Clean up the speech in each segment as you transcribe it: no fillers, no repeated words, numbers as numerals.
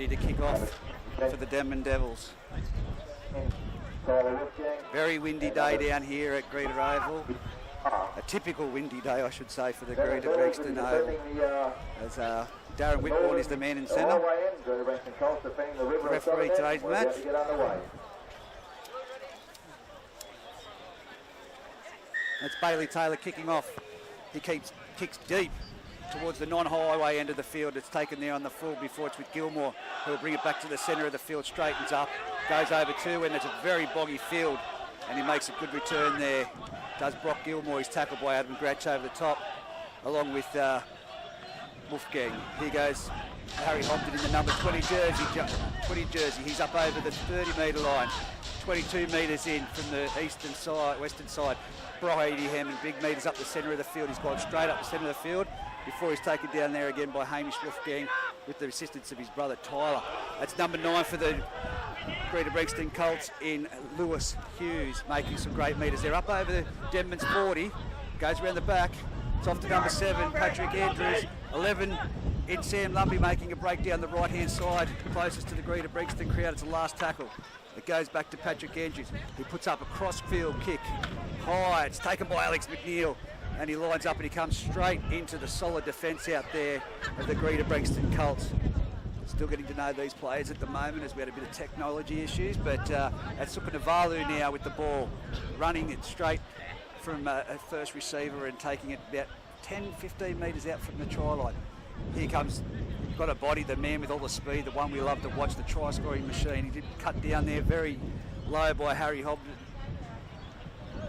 ready to kick off for the Denman Devils. Very windy day down here at Greta Oval. A typical windy day, I should say, for the Greta Branxton Oval. As Darren Whitbourne is the man in centre. Referee today's match. That's Bailey Taylor kicking off. He kicks deep towards the non-highway end of the field. It's taken there on the full before it's with Gilmore, who'll bring it back to the centre of the field, straightens up, goes over two, and it's a very boggy field, and he makes a good return there. Does Brock Gilmore, his tackle by Adam Gratch over the top, along with Wolfgang. Here goes Harry Hobden in the number 20 jersey. He's up over the 30-metre line, 22 metres in from the western side. Brady Hammond, big metres up the centre of the field. He's gone straight up the centre of the field before he's taken down there again by Hamish Wolfgang with the assistance of his brother Tyler. That's number 9 for the Greta Branxton Colts in Lewis Hughes, making some great metres. They're up over the Denman's 40, goes around the back. It's off to number 7, Patrick Andrews. 11 in Sam Lumbie, making a break down the right-hand side, closest to the Greta Branxton crowd. It's a last tackle. It goes back to Patrick Andrews, who puts up a cross-field kick. High, it's taken by Alex McNeil, and he lines up and he comes straight into the solid defence out there of the Greta Branxton Colts. Still getting to know these players at the moment as we had a bit of technology issues, but that's Sukunavalu now with the ball, running it straight from a first receiver and taking it about 10-15 metres out from the try line. Here comes, got a body, the man with all the speed, the one we love to watch, the try-scoring machine. He did cut down there very low by Harry Hobden.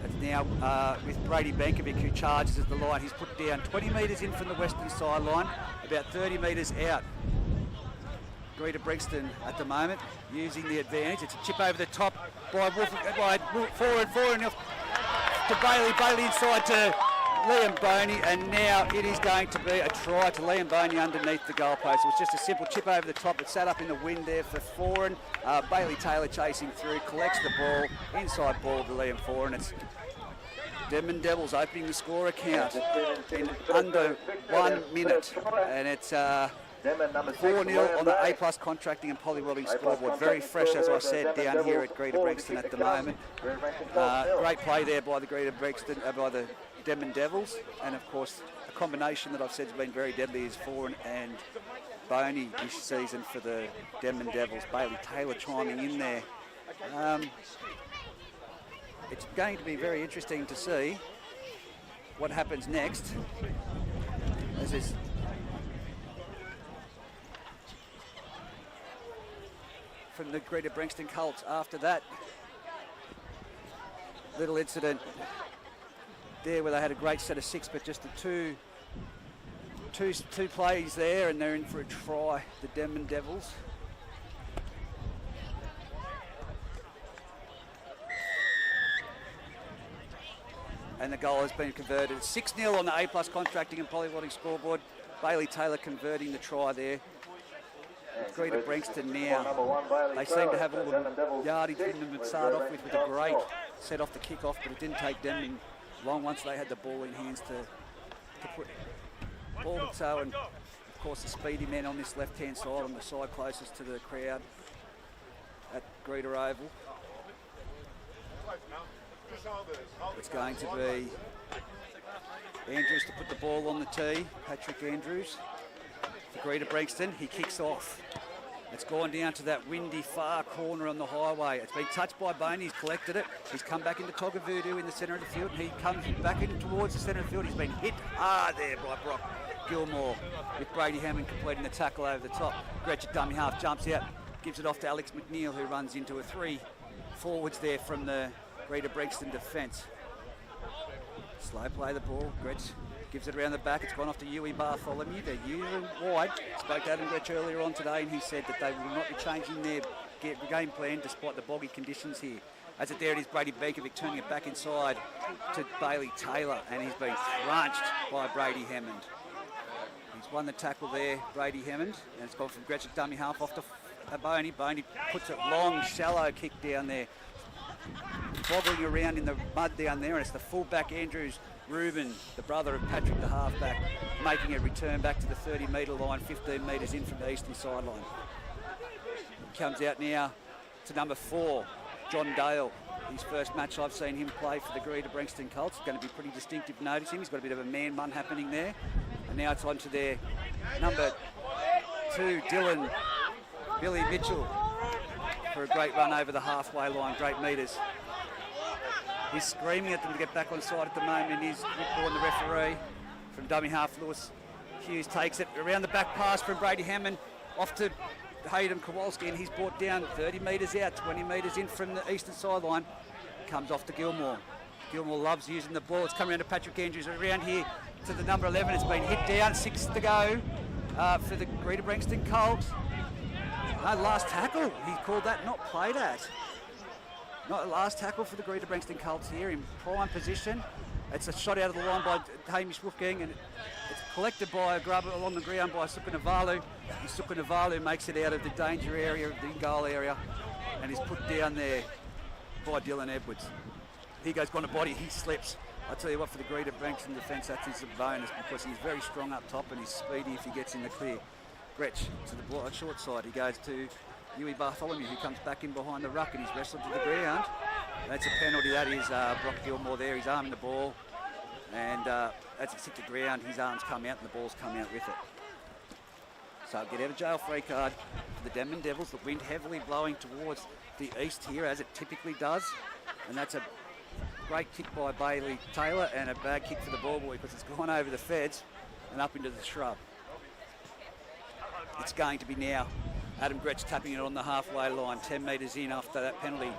It's now with Brady Bankovic, who charges at the line. He's put down 20 metres in from the western sideline, about 30 metres out. Greta Branxton at the moment using the advantage. It's a chip over the top by forward to Bailey. Bailey inside to Liam Boney, and now it is going to be a try to Liam Boney underneath the goalpost. It was just a simple chip over the top. It sat up in the wind there for Foran. Bailey Taylor chasing through, collects the ball, inside ball to Liam Foran. It's Denman Devils opening the score account in under 1 minute, and it's 4-0 on the A+ contracting and polywelding scoreboard. Very fresh, as I said, down here at Greta Branxton at the moment. Great play there by the Greta Branxton, by the Denman Devils, and of course a combination that I've said has been very deadly is Foran and Boney this season for the Denman Devils. Bailey Taylor chiming in there. It's going to be very interesting to see what happens next, as this from the Greta Branxton Colts after that little incident there where they had a great set of 6, but just the two plays there, and they're in for a try, the Denman Devils. And the goal has been converted. 6-0 on the A+ contracting and polywelding scoreboard. Bailey Taylor converting the try there. Greta Branxton now, they seem to have all the yardage in them to start off with a great set off the kick-off, but it didn't take them long once they had the ball in hands to put ball to toe, and of course the speedy man on this left-hand side, on the side closest to the crowd at Greta Oval. It's going to be Andrews to put the ball on the tee, Patrick Andrews. For Greta Branxton, he kicks off. It's gone down to that windy far corner on the highway. It's been touched by Boney, he's collected it. He's come back into Togavudu in the centre of the field, and he comes back in towards the centre of the field. He's been hit hard there by Brock Gilmore, with Brady Hammond completing the tackle over the top. Gretchen dummy half jumps out, gives it off to Alex McNeil, who runs into a 3 forwards there from the Greta Branxton defence. Slow play the ball, Gretch gives it around the back. It's gone off to Huey Bartholomew. They're using wide. Spoke to Adam Gretch earlier on today, and he said that they will not be changing their game plan despite the boggy conditions here. As it there it is, Brady Bankovic turning it back inside to Bailey Taylor, and he's been crunched by Brady Hammond. He's won the tackle there, Brady Hammond, and it's gone from Gretchen dummy half off to Boney. Boney puts a long, shallow kick down there, bobbling around in the mud down there, and it's the fullback Andrews Reuben, the brother of Patrick the halfback, making a return back to the 30-metre line, 15 metres in from the eastern sideline. comes out now to number 4, John Dale. His first match I've seen him play for the Greta Branxton Colts. It's going to be pretty distinctive to notice him. He's got a bit of a man bun happening there. And now it's on to their number 2, Dylan, Billy Mitchell, for a great run over the halfway line, great metres. He's screaming at them to get back on side at the moment. He's Rick Bourne, the referee, from dummy half. Lewis Hughes takes it around the back pass from Brady Hammond, off to Hayden Kowalski, and he's brought down 30 metres out, 20 metres in from the eastern sideline. Comes off to Gilmore. Gilmore loves using the ball. It's coming around to Patrick Andrews around here to the number 11. It's been hit down, 6 to go for the Greta Branxton Colts. No, last tackle. He called that not played at. Not a last tackle for the Greta Branxton Colts here in prime position. It's a shot out of the line by Hamish Wolfgang, and it's collected by a grubber along the ground by Sukunavalu. And Sukunavalu makes it out of the danger area, of the in-goal area, and is put down there by Dylan Edwards. He goes gone to body, he slips. I tell you what, for the Greta Branxton defence, that's his bonus, because he's very strong up top and he's speedy if he gets in the clear. Gretsch to the short side. He goes to Huey Bartholomew, who comes back in behind the ruck, and he's wrestled to the ground. That's a penalty. That is Brock Gilmore there. He's arming the ball, and as it's hit the ground, his arms come out and the ball's come out with it. So get out of jail free card for the Denman Devils. The wind heavily blowing towards the east here, as it typically does, and that's a great kick by Bailey Taylor and a bad kick for the ball boy, because it's gone over the feds and up into the shrub. It's going to be now Adam Gretsch tapping it on the halfway line, 10 metres in after that penalty.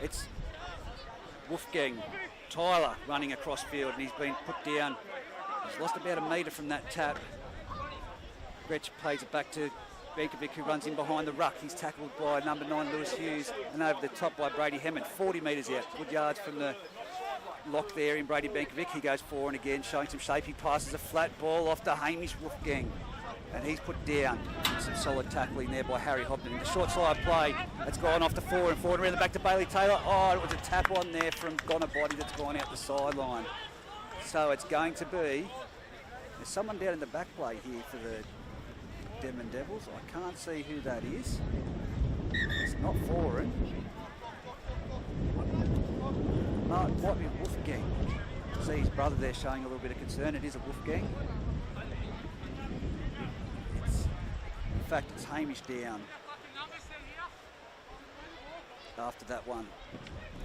It's Wolfgang Tyler running across field, and he's been put down. He's lost about a metre from that tap. Gretsch plays it back to Benkovic, who runs in behind the ruck. He's tackled by number 9, Lewis Hughes, and over the top by Brady Hammond. 40 metres out, good yards from the lock there in Brady Benkovic. He goes forward again, showing some shape. He passes a flat ball off to Hamish Wolfgang, and he's put down. Some solid tackling there by Harry Hobden. The short side play, that's gone off to forward and forward, around the back to Bailey Taylor. Oh, it was a tap on there from Gonna Body that's gone out the sideline. So it's going to be, there's someone down in the back play here for the Denman Devils. I can't see who that is. It's not forward. No, it might be Wolfgang. See his brother there showing a little bit of concern. It is a Wolfgang. In fact, it's Hamish down after that one.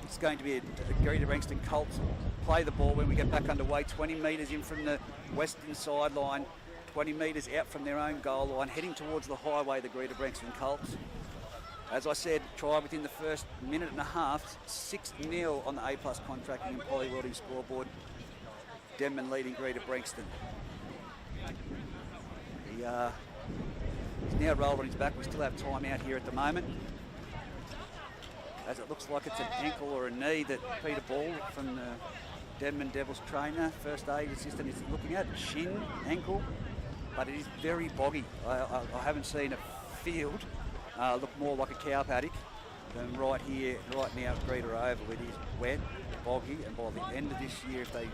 It's going to be a Greta Branxton Colts play the ball when we get back underway. 20 metres in from the western sideline, 20 metres out from their own goal line, heading towards the highway, the Greta Branxton Colts. As I said, try within the first minute and a half, 6-0 on the A+ contracting and poly welding scoreboard. Denman leading Greta Branxton. He's now rolled on his back. We still have time out here at the moment, as it looks like it's an ankle or a knee that Peter Ball from the Denman Devils trainer, first aid assistant, is looking at. Shin, ankle, but it is very boggy. I haven't seen a field look more like a cow paddock than right here, right now at Greta Oval. It is wet, boggy, and by the end of this year, if they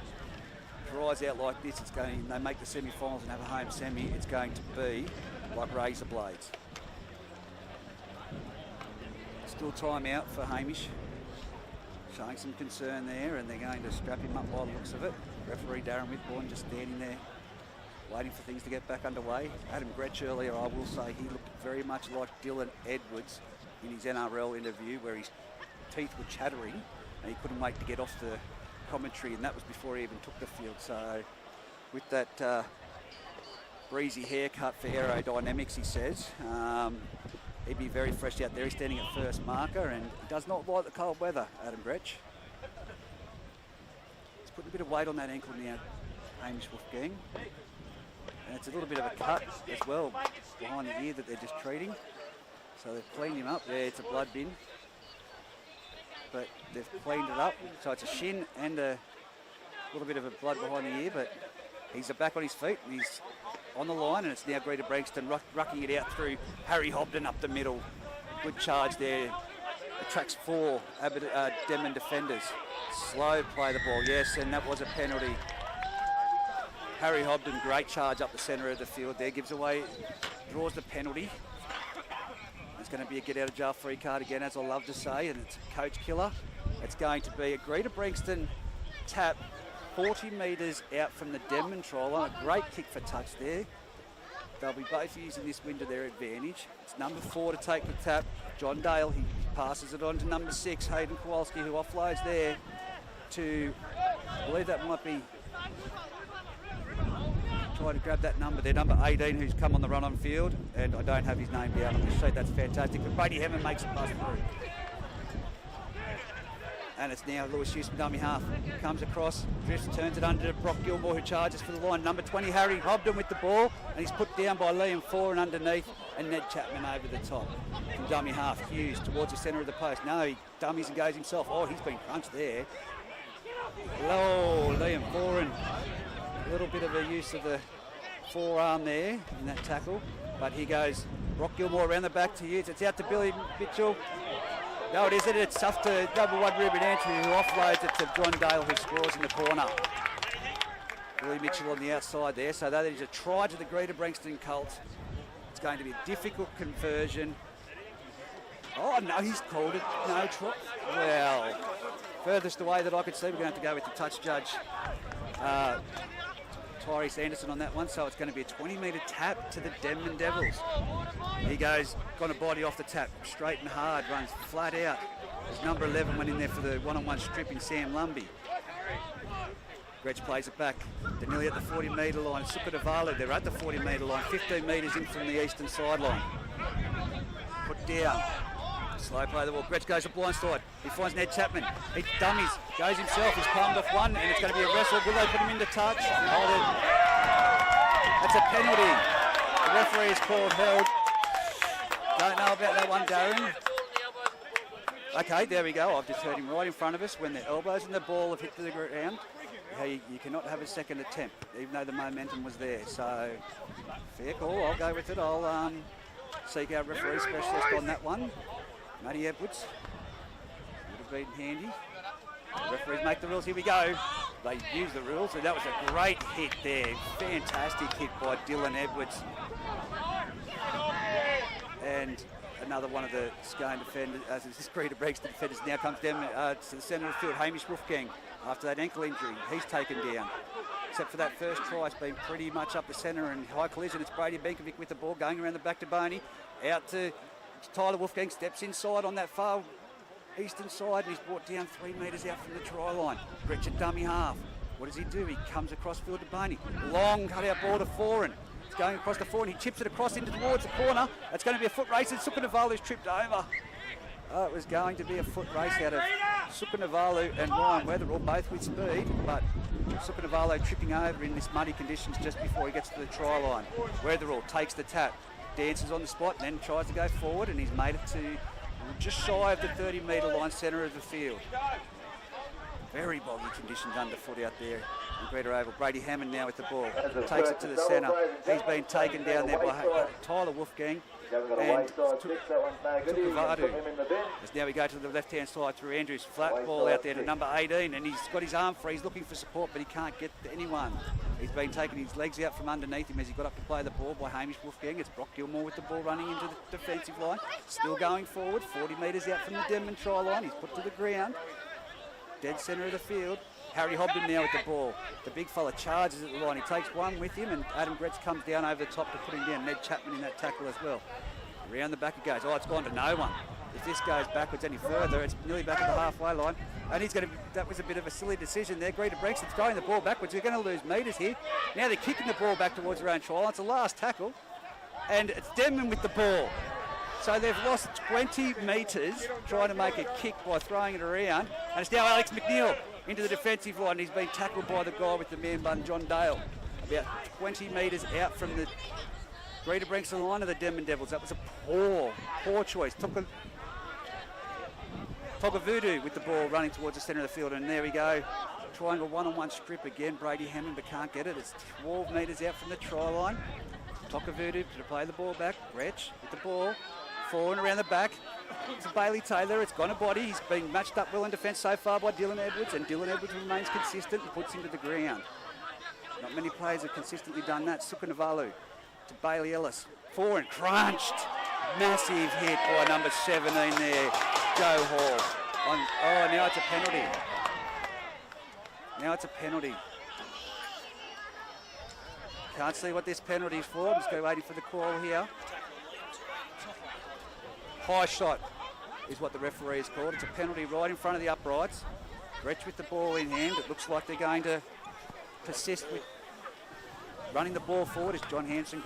dries out like this, it's going. They make the semi-finals and have a home semi. It's going to be like razor blades. Still time out for Hamish, showing some concern there, and they're going to strap him up by the looks of it. Referee Darren Whitbourne just standing there waiting for things to get back underway. Adam Gretsch earlier, I will say, he looked very much like Dylan Edwards in his NRL interview, where his teeth were chattering and he couldn't wait to get off the commentary, and that was before he even took the field. So with that breezy haircut for aerodynamics, he says, he'd be very fresh out there. He's standing at first marker and does not like the cold weather, Adam Gretsch. He's putting a bit of weight on that ankle now, Hamish Wolfgang. And it's a little bit of a cut as well behind the ear that they're just treating. So they've cleaned him up. There, it's a blood bin. But they've cleaned it up. So it's a shin and a little bit of a blood behind the ear, but he's back on his feet and he's on the line, and it's now Greta Branxton rucking it out through Harry Hobden up the middle. Good charge there. Attracts 4 Denman defenders. Slow play the ball, yes, and that was a penalty. Harry Hobden, great charge up the centre of the field there, gives away, draws the penalty. And It's going to be a get-out-of-jail-free card again, as I love to say, and it's a coach killer. It's going to be a Greta Branxton tap 40 metres out from the Denman try line. A great kick for touch there. They'll be both using this win to their advantage. It's number 4 to take the tap. John Dale, he passes it on to number 6, Hayden Kowalski, who offloads there to, I believe that might be, trying to grab that number there, number 18, who's come on the run on field, and I don't have his name down on the sheet. That's fantastic. But Brady Hammond makes it pass through. And it's now Lewis Houston, dummy half, comes across, drifts, turns it under to Brock Gilmore, who charges for the line. Number 20, Harry Hobden with the ball, and he's put down by Liam Foran underneath, and Ned Chapman over the top. From dummy half, Hughes towards the centre of the post. No, he dummies and goes himself. Oh, he's been crunched there. Oh, Liam Foran. A little bit of a use of the forearm there in that tackle, but he goes Brock Gilmore around the back to Hughes. It's out to Billy Mitchell. No, it isn't. It's tough to number 1 Ruben Andrew, who offloads it to John Dale, who scores in the corner. Billy Mitchell on the outside there. So that is a try to the Greta Branxton Colts. It's going to be a difficult conversion. Oh, no, he's called it. No, try. Well, furthest away that I could see, we're going to have to go with the touch judge, Tyrese Anderson on that one. So it's going to be a 20-metre tap to the Denman Devils. He goes, got a body off the tap, straight and hard, runs flat out. His number 11 went in there for the one-on-one strip in Sam Lumby. Gretsch plays it back. They're nearly at the 40-metre line. Sukanavalu, they're at the 40-metre line, 15 metres in from the eastern sideline. Put down. Slow play of the ball. Gretsch goes to blind side. He finds Ned Chapman. He dummies, goes himself. He's palmed off one, and it's going to be a wrestle. Will they put him into touch? That's a penalty. The referee is called held. Don't know about that one, Darren. Okay, there we go. I've just heard him right in front of us. When the elbows and the ball have hit the ground, you cannot have a second attempt, even though the momentum was there. So, fair call. I'll go with it. I'll seek our referee specialist on that one. Matty Edwards. Would have been handy. The referees make the rules. Here we go. They use the rules, and that was a great hit there. Fantastic hit by Dylan Edwards. And another one of the Scone defenders, as this Greta Branxton defenders, now comes down to the centre of the field. Hamish Wolfgang, after that ankle injury, he's taken down. Except for that first try, it's been pretty much up the centre and high collision. It's Brady Benkovic with the ball, going around the back to Boney. Out to Tyler Wolfgang, steps inside on that far eastern side, and he's brought down 3 metres out from the try line. Gretchen dummy half. What does he do? He comes across field to Boney. Long cut-out ball to Foran. It's going across the floor, and he chips it across towards the corner. It's going to be a foot race, and Sukanavalu's tripped over. Oh, it was going to be a foot race out of Sukanavalu and Ryan Weatherall, both with speed, but Sukanavalu tripping over in this muddy conditions just before he gets to the try line. Weatherall takes the tap, dances on the spot, and then tries to go forward, and he's made it to just shy of the 30-metre line, centre of the field. Very boggy conditions underfoot out there in Greta Oval. Brady Hammond now with the ball. Takes it to the centre. He's been taken down there by Tyler Wolfgang and Tukavadu. As now we go to the left-hand side through Andrews. Flat ball out there to number 18, and he's got his arm free. He's looking for support, but he can't get to anyone. He's been taking his legs out from underneath him as he got up to play the ball by Hamish Wolfgang. It's Brock Gilmore with the ball running into the defensive line. Still going forward, 40 metres out from the Denman try line. He's put to the ground. Dead centre of the field. Harry Hobden now with the ball. The big fella charges at the line. He takes one with him, and Adam Gretsch comes down over the top to put him down. Ned Chapman in that tackle as well. Around the back it goes. Oh, it's gone to no one. If this goes backwards any further, it's nearly back at the halfway line. And he's going to. That was a bit of a silly decision there. Greta Branxton's throwing the ball backwards. They're going to lose metres here. Now they're kicking the ball back towards their own try line. It's the last tackle, and it's Denman with the ball. So they've lost 20 metres trying to make a kick by throwing it around. And it's now Alex McNeil into the defensive line. He's been tackled by the guy with the man bun, John Dale. About 20 metres out from the Greta Branxton line of the Denman Devils. That was a poor choice. Togavudu with the ball running towards the centre of the field. And there we go. Trying a one-on-one strip again. Brady Hammond, but can't get it. It's 12 metres out from the try line. Togavudu to play the ball back. Gretsch with the ball. Forward around the back. It's a Bailey Taylor. It's gone a body. He's been matched up well in defence so far by Dylan Edwards, and Dylan Edwards remains consistent and puts him to the ground. Not many players have consistently done that. Sukanavalu to Bailey Ellis. Forward, crunched. massive hit by number 17 there, Joe Hall. Now it's a penalty. Now it's a penalty. Can't see what this penalty is for. I'm just waiting for the call here. High shot is what the referee has called. It's a penalty right in front of the uprights. Gretsch with the ball in hand. It looks like they're going to persist with running the ball forward as John Hanson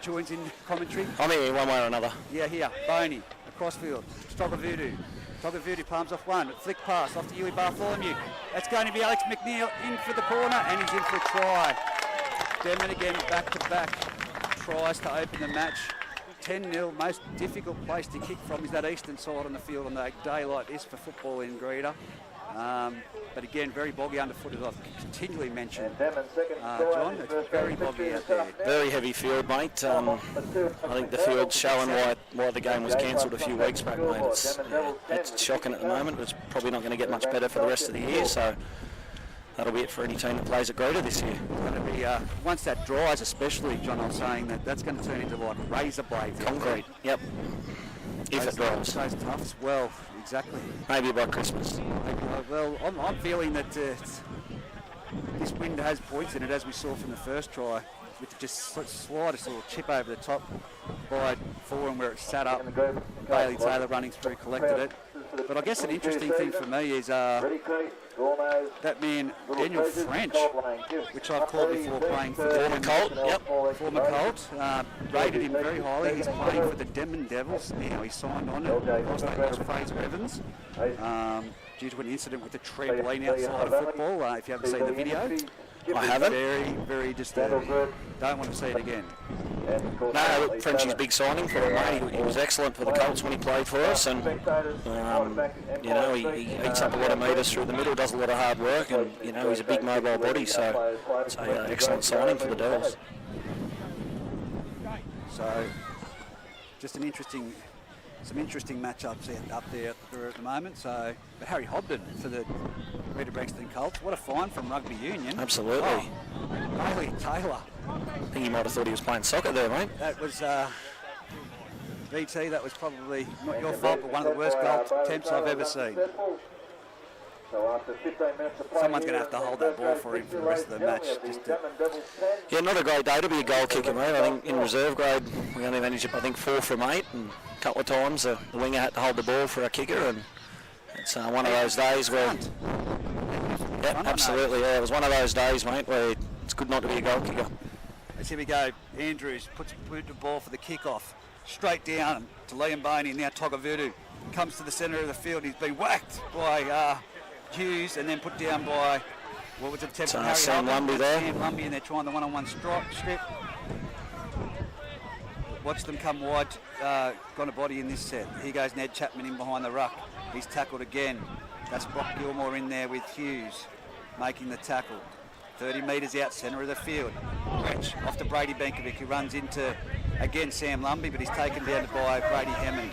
joins in commentary. I'm here one way or another. Yeah, here. Boney, across field. Stogovudu. Stogovudu palms off one. Flick pass off to Yui Bartholomew. That's going to be Alex McNeil in for the corner, and he's in for a try. Denman again back-to-back tries to open the match. 10-0, most difficult place to kick from is that eastern side on the field on a day like this for football in Greta. But again, very boggy underfoot, as I've continually mentioned. John, it's very boggy out there. Very heavy field, mate. I think the field's showing why the game was cancelled a few weeks back, mate. It's shocking at the moment, but it's probably not going to get much better for the rest of the year, so that'll be it for any team that plays at Greta this year. It's going to be, once that dries especially, John, I was saying that's going to turn into like razor blades. Concrete, yep. If it dries. Those toughs, well, exactly. Maybe by Christmas. Well, I'm feeling that this wind has points in it, as we saw from the first try, with the just slightest little chip over the top by Forum where it sat up. Bailey Taylor running through, collected it. But I guess an interesting thing for me is that man, Daniel French, which I've called before, playing for the former Colt. Yep. Former Colt. Rated him very highly. He's playing for the Denman Devils now. He signed on and lost that Fraser Evans due to an incident with a trampoline outside of football. If you haven't seen the video, I haven't. Very, very disturbing. Don't want to see it again. No, Frenchie's big signing for him, mate. He was excellent for the Colts when he played for us, and you know, he eats up a lot of metres through the middle, does a lot of hard work, and you know, he's a big mobile body, so it's an excellent signing for the Devils. So, just some interesting matchups up there at the moment. So, but Harry Hobden for the Greta Branxton Colts. What a find from rugby union. Absolutely. Bailey Taylor. I think he might have thought he was playing soccer there, mate. That was BT. That was probably not your fault, but one of the worst goal attempts I've ever seen. Someone's going to have to hold that ball for him for the rest of the match. Yeah, not a great day to be a goal kicker, mate. I think in reserve grade we only managed, I think, 4 from 8, and a couple of times the winger had to hold the ball for a kicker, and it's one of those days where... Yeah, absolutely, yeah. It was one of those days, mate, where it's good not to be a goal kicker. As here we go, Andrews puts the ball for the kick-off. Straight down to Liam Boney, and now Togavudu comes to the centre of the field. He's been whacked by Hughes and then put down by, what was it, Sam Lumby there. Sam Lumby, and they're trying the one-on-one strip. Watch them come wide, gone a body in this set. Here goes Ned Chapman in behind the ruck. He's tackled again. That's Brock Gilmore in there with Hughes making the tackle. 30 metres out, centre of the field. Gretsch off to Brady Benkovic, who runs into, again, Sam Lumby, but he's taken down by Brady Hammond.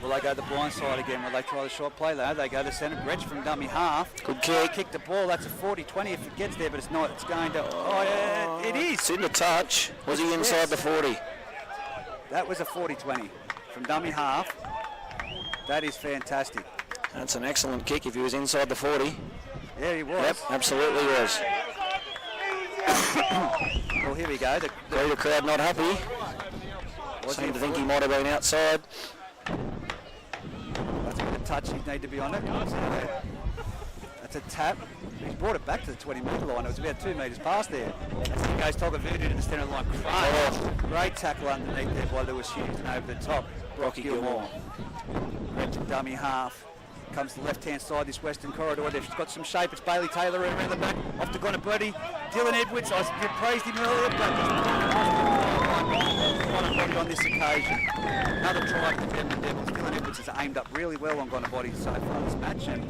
Will they go the blind side again? Will they try the short play? They go to centre. Gretsch from dummy half. Good kick. Kick the ball. That's a 40-20 if it gets there, but it's not. It's going to... Oh, yeah, it is. It's in the touch. Was he inside the 40? That was a 40-20 from dummy half. That is fantastic. That's an excellent kick if he was inside the 40. Yeah, he was. Yep, absolutely was. Well, here we go. The Greta crowd not happy. Seem to think he might have been outside. That's a bit of touch he'd need to be on it. That's a tap. He's brought it back to the 20-metre line. It was about 2 metres past there. As he goes Togavudu to the centre of the line. Great tackle underneath there by Lewis Hughes, and over the top, Rocky Gilmore. Red to dummy half. Comes to the left-hand side, this western corridor. They've got some shape. It's Bailey Taylor around the back. Off to Gonabudi. Dylan Edwards, I praised him earlier, but on this occasion. Another try for the Denman Devils. Dylan Edwards has aimed up really well on Gonabudi so far this match, and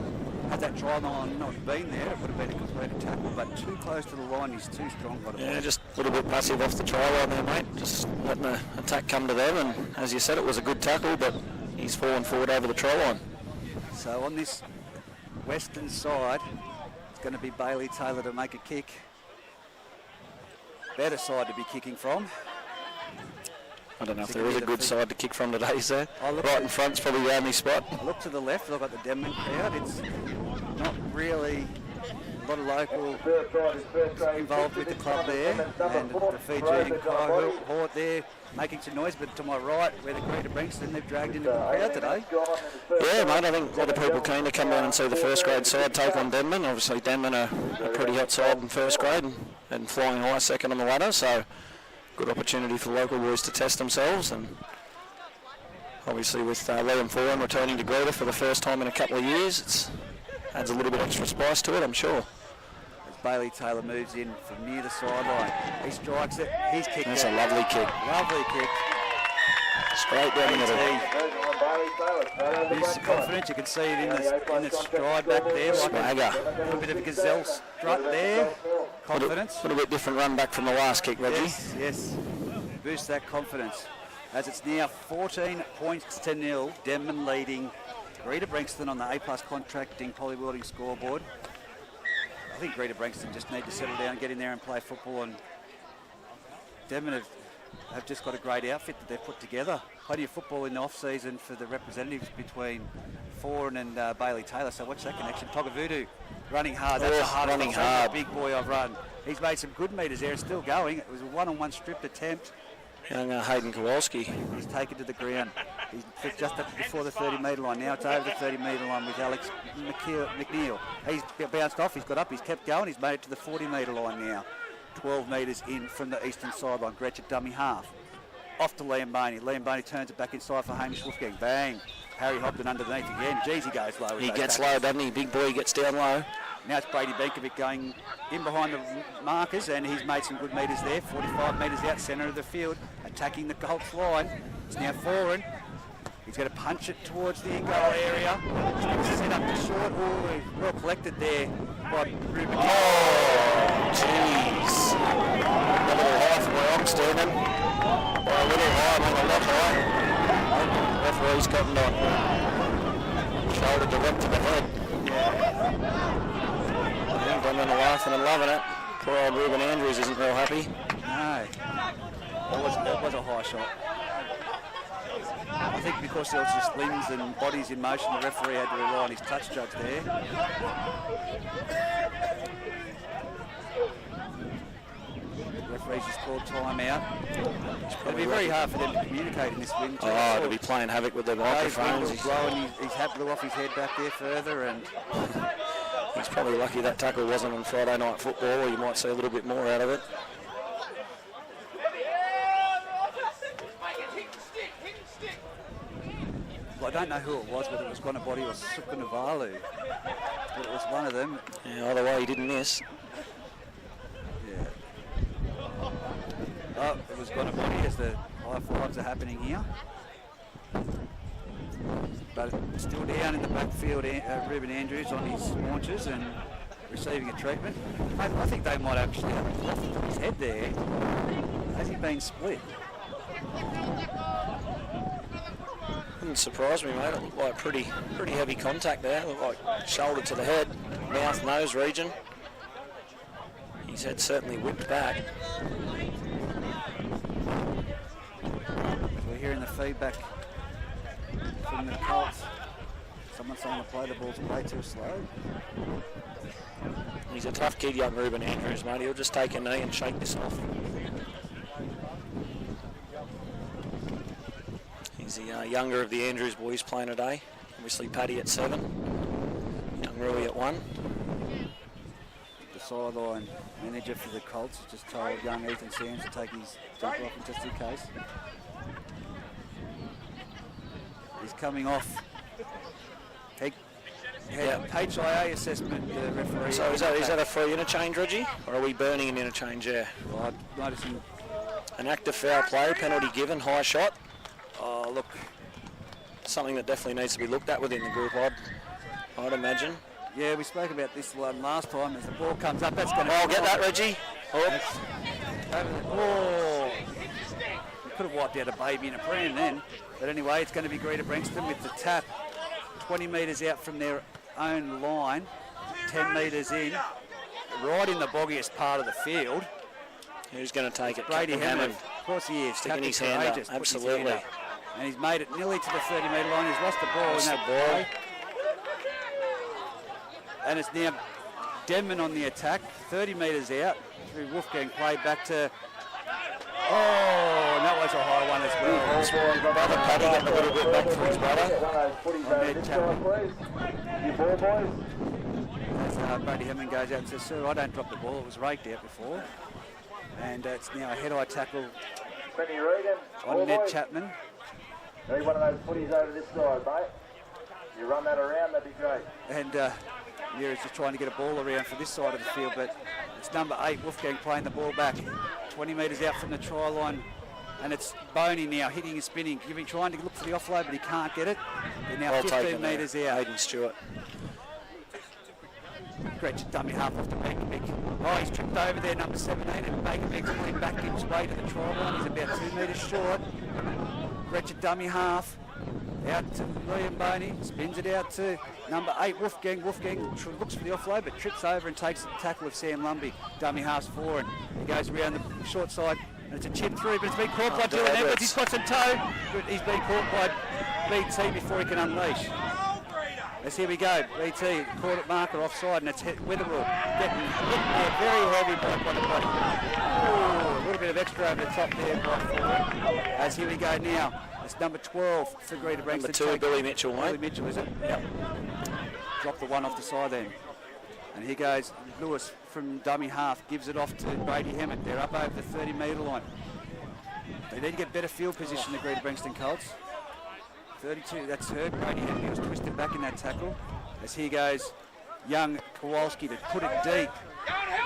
had that try line not been there, it would have been a completed tackle, but too close to the line, he's too strong. Yeah, just a little bit passive off the try line there, mate. Just letting the attack come to them, and as you said, it was a good tackle, but he's fallen forward over the try line. So on this western side, it's going to be Bailey Taylor to make a kick. Better side to be kicking from. I don't know if there is a good side to kick from today, sir. Right in front's probably the only spot. I look to the left, look at the Denman crowd. It's not really a lot of local involved with the club there. And the Fijian cohort there making some noise, but to my right, where the Greta Branxton, they've dragged in the crowd today. Yeah, mate, I think a lot of people keen to come down and see the first grade side take on Denman. Obviously, Denman are a pretty hot side in first grade and flying high second on the ladder, so good opportunity for the local boys to test themselves. And obviously with Liam Foran returning to Greta for the first time in a couple of years, it adds a little bit extra spice to it, I'm sure. As Bailey Taylor moves in from near the sideline, he strikes it, he's kicked That's it. a lovely kick. Lovely kick. Straight down the middle. He's confident, you can see it in the stride back there. Swagger. A little bit of a gazelle strut there. Confidence. A little bit different run back from the last kick, Reggie. Yes, yes. Boost that confidence. As it's now 14 points to 0, Denman leading Greta Branxton on the A+ contracting polybuilding scoreboard. I think Greta Branxton just need to settle down, get in there and play football, and Denman have just got a great outfit that they've put together. Plenty of football in the off-season for the representatives between Foran and Bailey Taylor, so watch that connection. Togavudu running hard, that's a hard running hard. Big boy I've run. He's made some good metres there, it's still going. It was a one-on-one stripped attempt. Young Hayden Kowalski. He's taken to the ground. He's just up before the 30-metre line. Now it's over the 30-metre line with Alex McNeil. He's bounced off, he's got up, he's kept going, he's made it to the 40-metre line now. 12 metres in from the eastern sideline. Gretchen dummy half. Off to Liam Boney. Liam Boney turns it back inside for Hamish Wolfgang. Bang. Harry Hobden underneath again. Jeez, he goes low. He gets low, doesn't he? Big boy gets down low. Now it's Brady Benkovic going in behind the markers, and he's made some good metres there. 45 metres out, centre of the field, attacking the Colts line. It's now Foran. He's going to punch it towards the in-goal area. He's going to set up the short. Oh, well collected there by Ruben. Oh, jeez. A little high from where I'm standing. By a little high, not a lot high. Referee's gotten on. Shoulder direct to the head. Yeah, Denman are laughing and loving it. Poor old Ruben Andrews isn't real happy. No. That was a high shot. I think because there was just limbs and bodies in motion, the referee had to rely on his touch judge there. The referee's just called time out. It'll be very hard for them to communicate in this wind. Oh, to be playing havoc with their microphones. He's blowing, he's had blew off his head back there further, and he's probably lucky that tackle wasn't on Friday night football, or you might see a little bit more out of it. I don't know who it was, whether it was Gonabody or Sukunavalu, but it was one of them. Yeah, either way, he didn't miss. Yeah. Oh, it was Gonabody as the high fives are happening here. But still down in the backfield, Ruben Andrews on his launches and receiving a treatment. I think they might actually have a cloth on his head there. Has he been split? Wouldn't surprise me, mate. It looked like pretty heavy contact there. It looked like shoulder to the head, mouth, nose region. His head certainly whipped back. We're hearing the feedback from the Colts. Someone's saying the play the ball's way too slow. He's a tough kid, young Ruben Andrews, mate. He'll just take a knee and shake this off. He's the younger of the Andrews boys playing today. Obviously Paddy at 7, young Rui at 1. The sideline manager for the Colts has just told young Ethan Sands to take his jumper off just in case. He's coming off. HIA assessment, the referee. So is that a free interchange, Reggie? Or are we burning an interchange there? Well, I'm noticing an active foul play, penalty given, high shot. Oh, look. Something that definitely needs to be looked at within the group, I'd imagine. Yeah, we spoke about this one last time. As the ball comes up, that's going to... Oh, get that, Reggie. Oh. We could have wiped out a baby in a pram then. But anyway, it's going to be Greta Branxton with the tap. 20 metres out from their own line. 10 metres in. Right in the boggiest part of the field. Who's going to take it? Brady Hammond. Of course he is. Sticking his hand up, Courageous, putting his hand absolutely. up. And he's made it nearly to the 30-metre line. He's lost the ball Lost in that the ball. play. And it's now Denman on the attack, 30 metres out. Through Wolfgang play back to... Oh, and that was a high one as well. Brother Paddy getting a little bit back for his brother. As Brady Hemming goes out and says, sir, I don't drop the ball. It was raked out before. And it's now a head-eye tackle on Ned Chapman. Need one of those footies over this side, mate. You run that around, that'd be great. And Neara's just trying to get a ball around for this side of the field, but it's number 8, Wolfgang, playing the ball back. 20 metres out from the try line, and it's Boney now hitting and spinning, trying to look for the offload, but he can't get it. They're now Well 15 taken metres out. Hayden Stewart. Gretchen dummy half off to Bakerbeck. Oh, he's tripped over there, number 17, and Bakerbeck's pulling back his way to the try line. He's about 2 metres short. Gretchen dummy half. Out to Liam Boney, spins it out to number 8, Wolfgang. Wolfgang looks for the offload, but trips over and takes the tackle of Sam Lumbie. Dummy half's forward. He goes around the short side, and it's a chip through, but it's been caught by Dylan Edwards. He's got some toe, but he's been caught by BT before he can unleash. As here we go, BT caught at marker offside, and it's Witherall getting hit there very heavy by the body. Ooh, a little bit of extra over the top there by forward. As here we go now. It's number 12 for Greta Branxton. Number 2, Billy Mitchell, mate. Billy Mitchell, is it? Yep. Drop the one off the side then. And here goes Lewis from dummy half, gives it off to Brady Hemmett. They're up over the 30-metre line. They need to get better field position, the Greta Branxton Colts. 32, that's hurt. Brady Hemmett, he was twisted back in that tackle. As here goes young Kowalski to put it deep.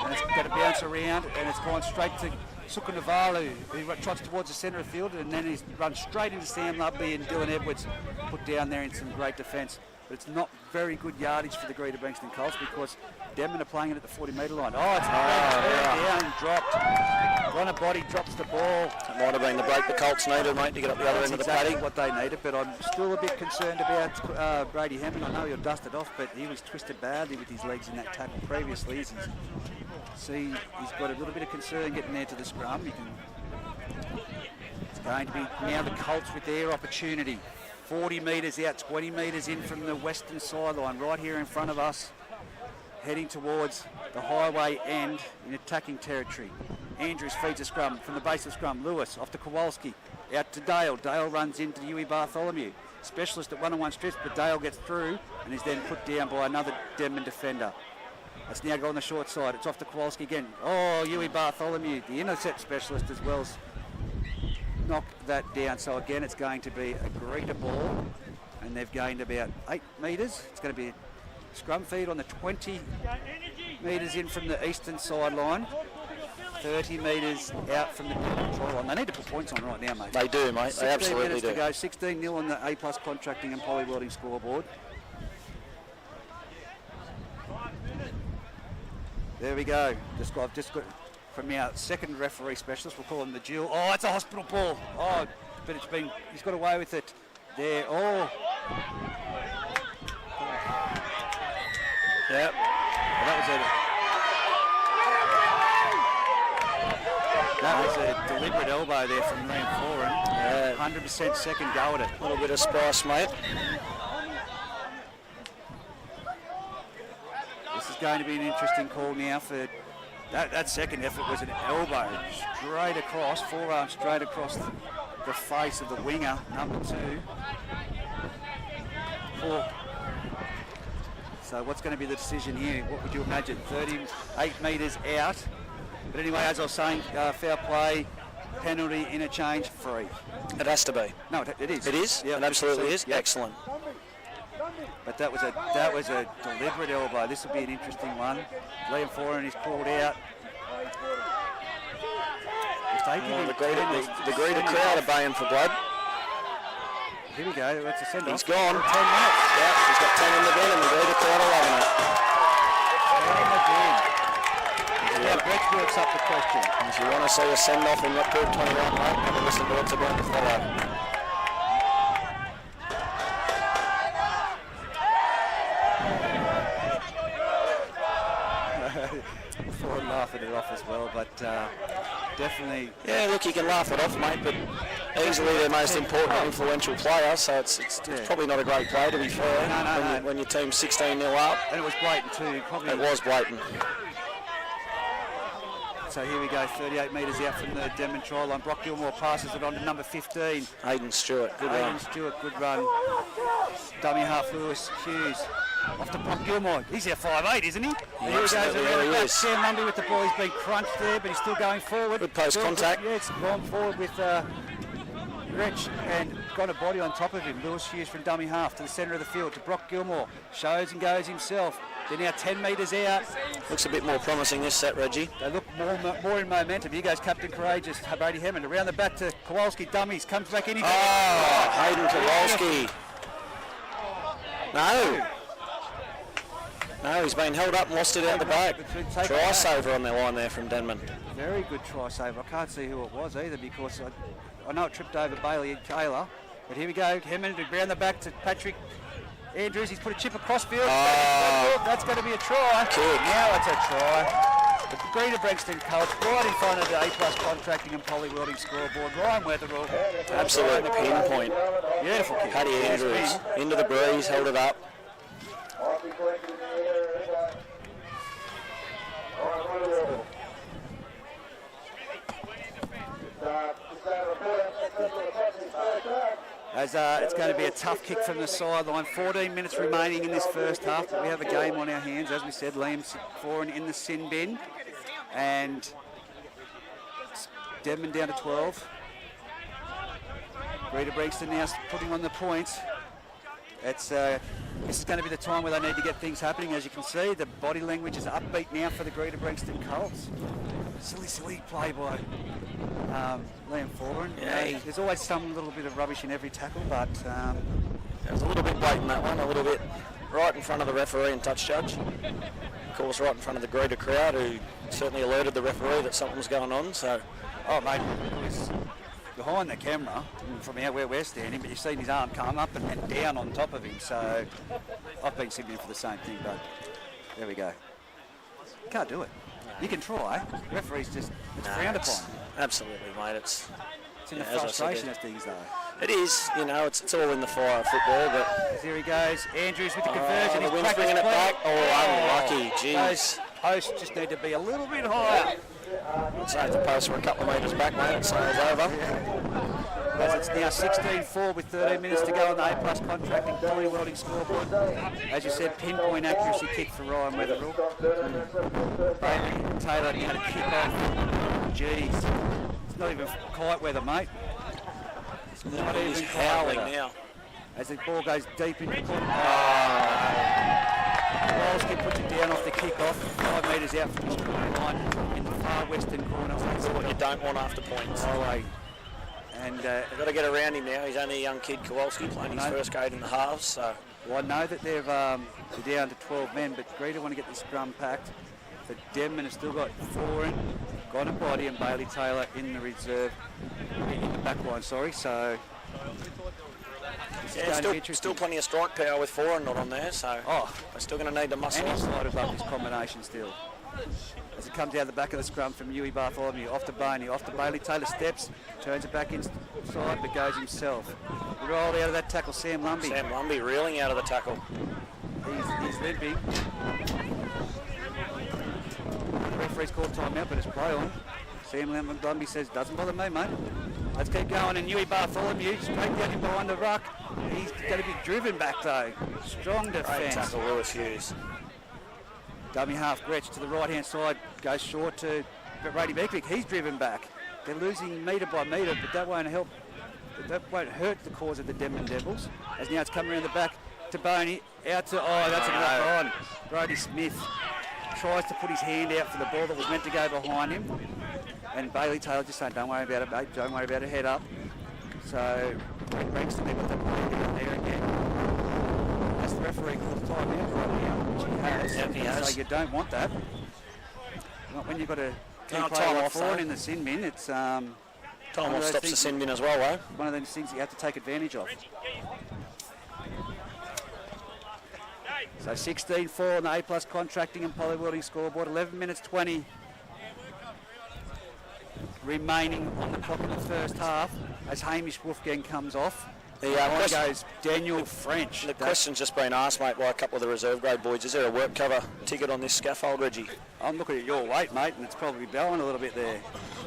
And it's got to bounce around, and it's gone straight to Sukunavalu, who trots towards the centre of the field, and then he's run straight into Sam Lumbie and Dylan Edwards, put down there in some great defence. But it's not very good yardage for the Greta Branxton Colts because Denman are playing it at the 40-metre line. Oh, it's down and dropped. Runner body drops the ball. That might have been the break the Colts needed, mate, to get up the other end of the exactly paddy. what they needed, but I'm still a bit concerned about Brady Hammond. I know he'll dust it off, but he was twisted badly with his legs in that tackle previously. As he's got a little bit of concern getting there to the scrum. It's going to be now the Colts with their opportunity. 40 metres out, 20 metres in from the western sideline, right here in front of us, heading towards the highway end in attacking territory. Andrews feeds a scrum from the base of scrum. Lewis off to Kowalski, out to Dale. Dale runs into Huey Bartholomew. Specialist at one-on-one strips, but Dale gets through and is then put down by another Denman defender. It's now go on the short side. It's off to Kowalski again. Oh, Huey Bartholomew, the intercept specialist as well, knocked that down. So again, it's going to be a Greta ball, and they've gained about 8 metres. It's going to be a scrum feed on the 20 metres in from the eastern sideline, 30 metres out from the try line. They need to put points on right now, mate. They do, mate. They absolutely do. 16 minutes to go. 16-0 on the A+ contracting and poly welding scoreboard. There we go. I've just got from our second referee specialist. We'll call him the Jill. Oh, it's a hospital ball. Oh, but he's got away with it there. Oh. Yep. Well, that was a deliberate elbow there from Liam Foran. Yeah. 100% second go at it. A little bit of spice, mate. This is going to be an interesting call now for that second effort. Was an elbow straight across, forearm straight across the face of the winger, number 2. So what's going to be the decision here? What would you imagine? 38 metres out. But anyway, as I was saying, foul play, penalty, interchange, free. It has to be. No, it is. It is? Yeah, it absolutely is. Yep. Excellent. But that was a deliberate elbow. This will be an interesting one. Liam Foran is called out. The Greta crowd are baying for blood. Here we go. That's a send-off. He's gone. 10 minutes. Yeah, he's got 10 in the bin, and the Greta crowd are loving it. Yeah, Brett works up the question. If you want to see a send-off in that group 21, mate, have a listen to what's about to follow. Ford laughing it off as well, but definitely. Yeah, look, you can laugh it off, mate, but easily their most important and influential player, so it's probably not a great play, to be fair, when your team's 16-0 up. And it was blatant too. Probably. It was blatant. So here we go, 38 metres out from the Denman try line. Brock Gilmore passes it on to number 15. Hayden Stewart, good run. Stewart, good run. Dummy half Lewis Hughes. Off to Brock Gilmore. He's our 5'8", isn't he? Yeah, here he goes around the back. is. Sam Lumby with the ball. He's been crunched there, but he's still going forward. Good post contact. Yeah, it's gone forward with Rich and got a body on top of him. Lewis Hughes from dummy half to the centre of the field to Brock Gilmore. Shows and goes himself. They're now 10 metres out. Looks a bit more promising this set, Reggie. They look more in momentum. Here goes Captain Courageous, Brady Hammond. Around the back to Kowalski, dummies, comes back in. Hayden Kowalski. No, he's been held up and lost it out the back. Try saver on their line there from Denman. Very good try saver. I can't see who it was either because I know it tripped over Bailey Taylor. But here we go, Hammond around the back to Patrick Andrews. He's put a chip across field. That's going to be a try. Kick. Now it's a try. The Greta Branxton coach right in front of the A+ contracting and poly welding scoreboard. Ryan Weatherall. Absolute pinpoint. Beautiful kick. Paddy Andrews into the breeze, held it up. As it's going to be a tough kick from the sideline. 14 minutes remaining in this first half, but we have a game on our hands. As we said, Liam Foran in the sin bin, and Denman down to 12. Greta Branxton now putting on the points. This is going to be the time where they need to get things happening. As you can see, the body language is upbeat now for the Greta Branxton Colts. Silly play by Liam Foran. Yeah, there's always some little bit of rubbish in every tackle, but it was a little bit blatant, that one, a little bit right in front of the referee and touch judge. Of course, right in front of the Greta crowd, who certainly alerted the referee that something was going on. So, oh mate, it was behind the camera from out where we're standing, but you've seen his arm come up and down on top of him. So I've been sitting in for the same thing, but there we go. You can't do it. You can try. The referee's just frowned upon. Absolutely, mate. It's in the frustration of things, though. It is. It's all in the fire of football. But here he goes. Andrews with the conversion. The wind's bringing it back. Unlucky. Jeez. Those posts just need to be a little bit higher. I'd say if the posts were a couple of metres back, mate, it sails over. As it's now 16-4 with 13 minutes to go on the A+ contracting poly welding scoreboard. As you said, pinpoint accuracy kick for Ryan Weatherall. Bailey Taylor now to kick off. Jeez. It's not even kite weather, mate. It's not even kite weather. Now. As the ball goes deep into the corner. Kowalski puts it down off the kick-off, 5 metres out from the scoring line in the far western corner. That's what you don't want after points. And they've got to get around him now. He's only a young kid, Kowalski, playing his first grade in the halves. So. Well, I know that they're down to 12 men, but Greta want to get this scrum packed. But Denman has still got Foran, got a body, and Bailey Taylor in the reserve, in the back line, sorry. So still plenty of strike power with Foran not on there. So they're still going to need the muscle. And slide above this combination still. As it comes out the back of the scrum from Huey Bartholomew, off to Boney, off to Bailey Taylor, steps, turns it back inside, but goes himself. Rolled out of that tackle, Sam Lumby. Sam Lumby reeling out of the tackle. He's limping. The referee's called timeout, but it's play on. Sam Lumby says, doesn't bother me, mate. Let's keep going, and Huey Bartholomew, straight down in behind the ruck. He's going to be driven back, though. Strong defence. Great tackle, Lewis Hughes. Dummy half Gretsch to the right-hand side, goes short to Brady Beckwick. He's driven back. They're losing metre by metre, but that won't help. That won't hurt the cause of the Denman Devils. As now it's coming around the back to Boney, out to, that's a knock on. Brody Smith tries to put his hand out for the ball that was meant to go behind him. And Bailey Taylor just saying, don't worry about it, mate, don't worry about it, head up. So, Branxton, they've got the play down there again. As the referee calls timeout right now, which he has. Yep, he has. So you don't want that. Not when you've got a Time player off forward in the sin bin, it's... Time off stops the sin bin as well, though. One of those things you have to take advantage of. So 16-4 on the A+ contracting and poly welding scoreboard, 11 minutes 20. remaining on the clock in the first half as Hamish Wolfgang comes off. The On question, goes Daniel French. the question's just been asked, mate, by a couple of the reserve grade boys. Is there a work cover ticket on this scaffold, Reggie? I'm looking at your weight, mate, and it's probably bowing a little bit there.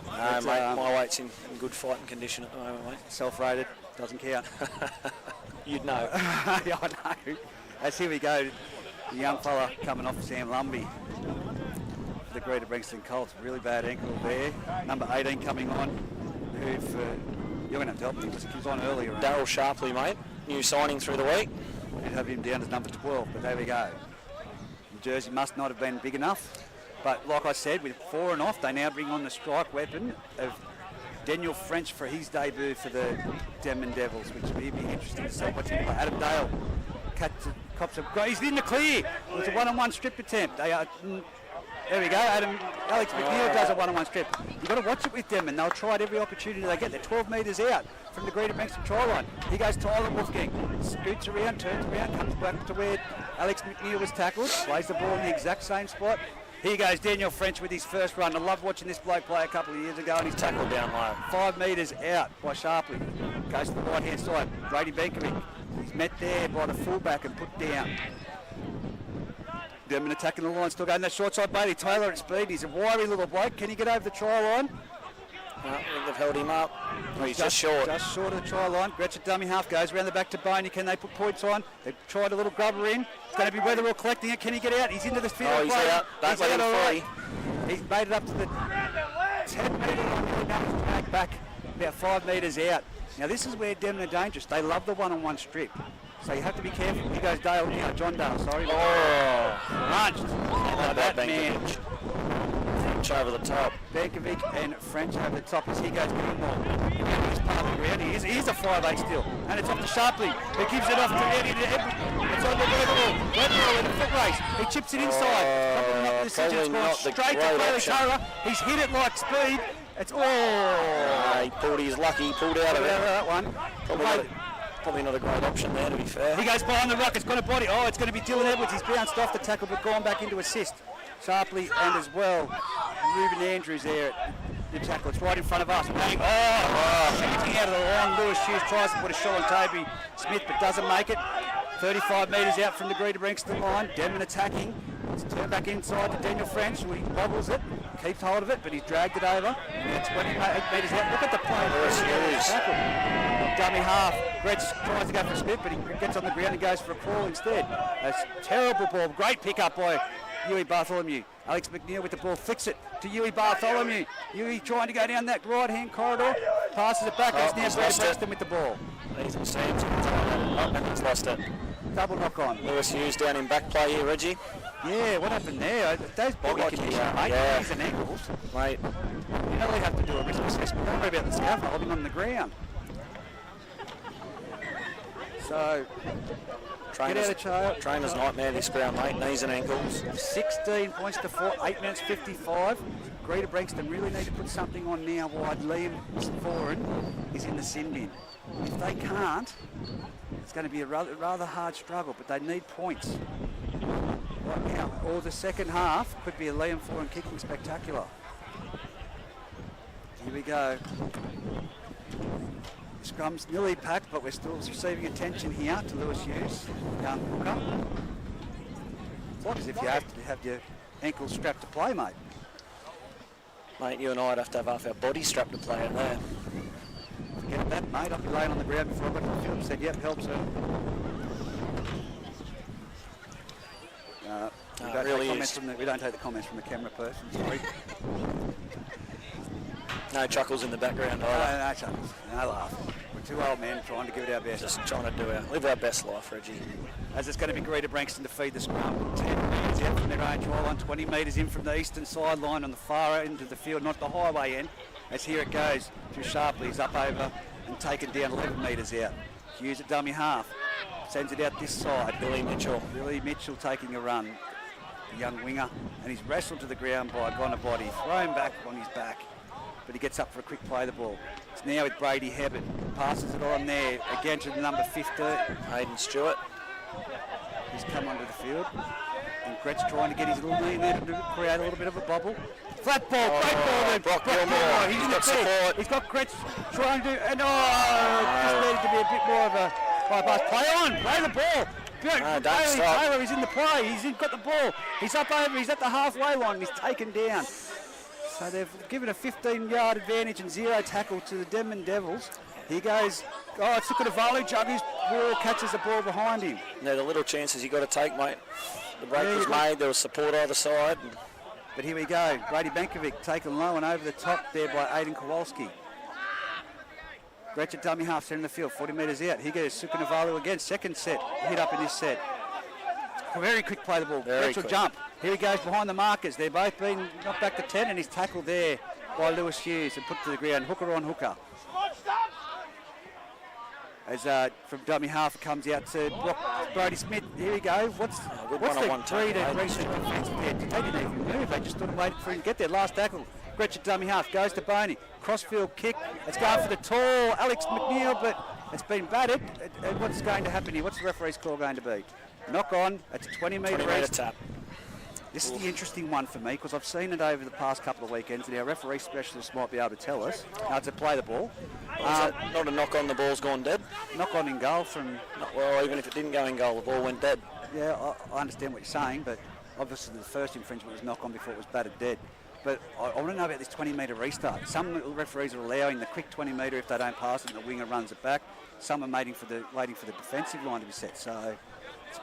No, mate, my weight's in good fighting condition at the moment, mate. Self-rated, doesn't count. You'd know. Yeah, I know. As here we go, the young fella coming off Sam Lumby. The Greta Branxton Colts, really bad ankle there. Number 18 coming on, who for... You're going to have to help me because he was on earlier. Daryl Sharpley, mate. New signing through the week. You'd have him down as number 12, but there we go. The jersey must not have been big enough. But like I said, with 4 and off, they now bring on the strike weapon of Daniel French for his debut for the Denman Devils, which will be interesting to see what he play. Adam Dale cops a... He's in the clear. It was a one-on-one strip attempt. They are... There we go, Alex McNeil does a one-on-one strip. You've got to watch it with them, and they'll try it every opportunity they get. They're 12 metres out from the Greta Branxton try line. Here goes Tyler Wolfgang, scoots around, turns around, comes back to where Alex McNeil was tackled, plays the ball in the exact same spot. Here goes Daniel French with his first run. I loved watching this bloke play a couple of years ago, and he's Tackled down low. 5 metres out by Sharpley. Goes to the right-hand side. Brady Benkovic. He's met there by the fullback and put down. Denman attacking the line, still going that short side. Bailey Taylor at speed. He's a wiry little bloke. Can he get over the try line? No, they've held him up. Oh, he's just short. Just short of the try line. Gretchen dummy half goes around the back to Boney. Can they put points on? They've tried a little grubber in. It's going to be Weatherall collecting it. Can he get out? He's into the field. Oh, he's out. Don't let him free. He's made it up to the 10 metre line. Now he's dragged back about 5 metres out. Now this is where Denman are dangerous. They love the one-on-one strip. So you have to be careful. Here goes Dale, John Dale, sorry. Oh, Lunched. That man. French over the top. Benkovic and French over the top as he goes Gilmore. He's part of the ground. He's a 5'8" still. And it's off to Sharpley. He gives it off to Eddie. It's on the Weatherall. Weatherall in the foot race. He chips it inside. Probably not the decision. It's gone straight to Bailey Taylor. He's hit it like speed. It's He pulled his lucky. He pulled out of it. That one. Probably not a great option there, to be fair. He goes behind the ruck. It's got a body. Oh, it's going to be Dylan Edwards. He's bounced off the tackle but gone back into assist. Sharpley and as well Ruben Andrews there at the tackle. It's right in front of us. Shooting out of the line. Lewis Hughes tries to put a shot on Toby Smith but doesn't make it. 35 metres out from the Greta Branxton line. Denman attacking. It's turned back inside to Daniel French. He wobbles it, keeps hold of it, but he's dragged it over. And 28 metres out. Look at the play. Dummy half. Gretz tries to go for a split, but he gets on the ground and goes for a crawl instead. A terrible ball. Great pick up by Huey Bartholomew. Alex McNeil with the ball, flicks it to Huey Bartholomew. Huey trying to go down that right-hand corridor, passes it back. It's now Greta Branxton with the ball. Ethan Sam's and he's lost it. Double knock on. Lewis Hughes down in back play here, Reggie. Yeah, what happened there? Those body conditions, mate, knees and ankles. Mate. You know they have to do a risk assessment. Don't worry about the scaffolding on the ground. So, get out of jail. Trainer's nightmare this ground, mate. Knees and ankles. 16 points to 4, 8 minutes 55. Greta Branxton really need to put something on now while Liam Foran is in the sin bin. If they can't, it's going to be a rather hard struggle, but they need points right now. Or the second half could be a Liam Foran kicking spectacular. Here we go. Scrum's nearly packed, but we're still receiving attention here to Lewis Hughes, young hooker. It's like as if you have to have your ankles strapped to play, mate. Mate, you and I would have to have half our body strapped to play it there. Forget that, mate. I'll be laying on the ground before I got to the field and said, yep, helps her. We don't take the comments from the camera person, sorry. No chuckles in the background. No chuckles. No laugh. We're two old men trying to give it our best. Just trying to live our best life, Reggie. As it's going to be Greta Branxton to feed the scrum. 10 metres out from their own try line, 20 metres in from the eastern sideline on the far end of the field, not the highway end. As here it goes to Sharpley. He's up over and taken down 11 metres out. Hughes at dummy half. Sends it out this side. Billy Mitchell taking a run. The young winger. And he's wrestled to the ground by Gonabody. Thrown back on his back. But he gets up for a quick play the ball. It's now with Brady Hebbert. Passes it on there again to the number 15. Hayden Stewart. He's come onto the field. And Gretz trying to get his little knee in there to create a little bit of a bubble. Flat ball, great ball then. Brock Gilmore, He's in got the support. He's got Gretsch trying to do, and just needed to be a bit more of a bypass. Play the ball. Don't Bailey stop. Taylor is in the play. Got the ball. He's up over. He's at the halfway line. He's taken down. So they've given a 15-yard advantage and 0 tackle to the Denman Devils. He goes. Oh, it's Sukunavalu. Juggy's ball catches the ball behind him. No, the little chances you got to take, mate. The break Yeah, was you got- made. There was support either side. But here we go. Brady Benkovic taken low and over the top there by Aidan Kowalski. Gretchen dummy half centre in the field, 40 metres out. Here goes Sukunavalu again. Second set, hit up in this set. Very quick play the ball. Very Gretchen quick. jump. Here he goes behind the markers. They're both being knocked back to 10 and he's tackled there by Lewis Hughes and put to the ground. Hooker on hooker. As from dummy half it comes out to Brody Smith. Here we go. What's good the one-on-one three tackle, to mate. recent defence there? They didn't even move. They just stood and waited for him to get there. Last tackle. Gretchen dummy half goes to Boney. Crossfield kick. It's going for the tall Alex McNeil, but it's been batted. And what's going to happen here? What's the referee's call going to be? Knock on. It's a 20-metre 20-metre race. tap. This is the interesting one for me because I've seen it over the past couple of weekends and our referee specialists might be able to tell us how to play the ball. Is that not a knock on, the ball's gone dead? Knock on in goal from... Well, even if it didn't go in goal, the ball went dead. Yeah, I understand what you're saying, but obviously the first infringement was knock on before it was batted dead. But I want to know about this 20-metre restart. Some referees are allowing the quick 20-metre if they don't pass it and the winger runs it back. Some are waiting for the defensive line to be set. So it's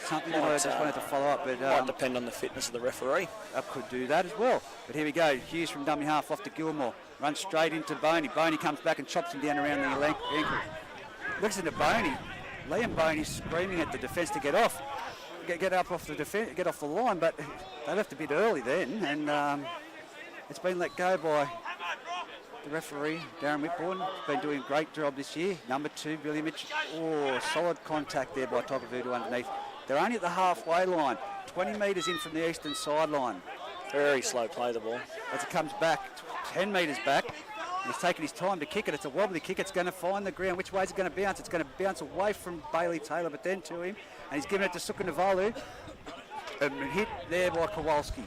something that I just wanted to follow up. But Might depend on the fitness of the referee. I could do that as well. But here we go. Hughes from dummy half off to Gilmore. Runs straight into Boney. Boney comes back and chops him down around the ankle. Looks into Boney. Liam Boney's screaming at the defence to get off. Get up off the defence, get off the line, but they left a bit early then, and it's been let go by the referee, Darren Whitbourne. Been doing a great job this year. Number 2, Billy Mitch. Oh, solid contact there by Tokavutu underneath. They're only at the halfway line, 20 metres in from the eastern sideline. Very slow play, the ball. As it comes back, 10 metres back. He's taking his time to kick it. It's a wobbly kick. It's going to find the ground. Which way is it going to bounce? It's going to bounce away from Bailey Taylor, but then to him. And he's giving it to Sukunavalu. Hit there by Kowalski.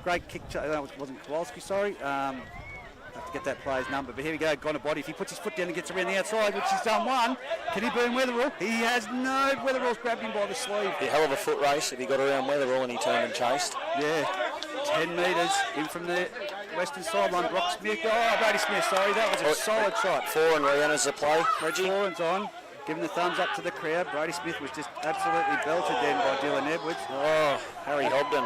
Great kick. No, it wasn't Kowalski, sorry. I have to get that player's number. But here we go. Gone a body. If he puts his foot down and gets around the outside, which he's done one, can he burn Weatherall? He has no. Weatherall's grabbed him by the sleeve. Be a hell of a foot race if he got around Weatherall and he turned and chased. Yeah. 10 metres in from the western sideline. Brock Smith. Oh, Brady Smith, sorry. That was a solid shot. 4 and re-enters the play, Reggie. Forehand's on. Giving the thumbs up to the crowd. Brady Smith was just absolutely belted then by Dylan Edwards. Oh, Harry Hobden.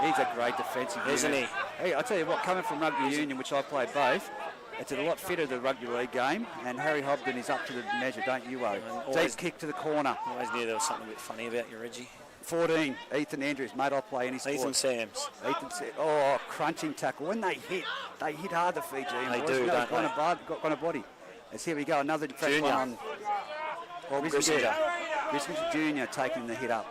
He's a great defensive unit. Isn't he? Hey, I tell you what, coming from rugby union, which I played both, it's a lot fitter than the rugby league game, and Harry Hobden is up to the measure, don't you worry. Deep kick to the corner. I always knew there was something a bit funny about you, Reggie. 14, Ethan Andrews, mate, I'll play any sport. Ethan Sams. Oh, crunching tackle. When they hit hard, the Fijians. They boys. do, You know, don't they? got a body. As here we go, another fresh Junior. one on. Grissinger. Grissinger Junior taking the hit up.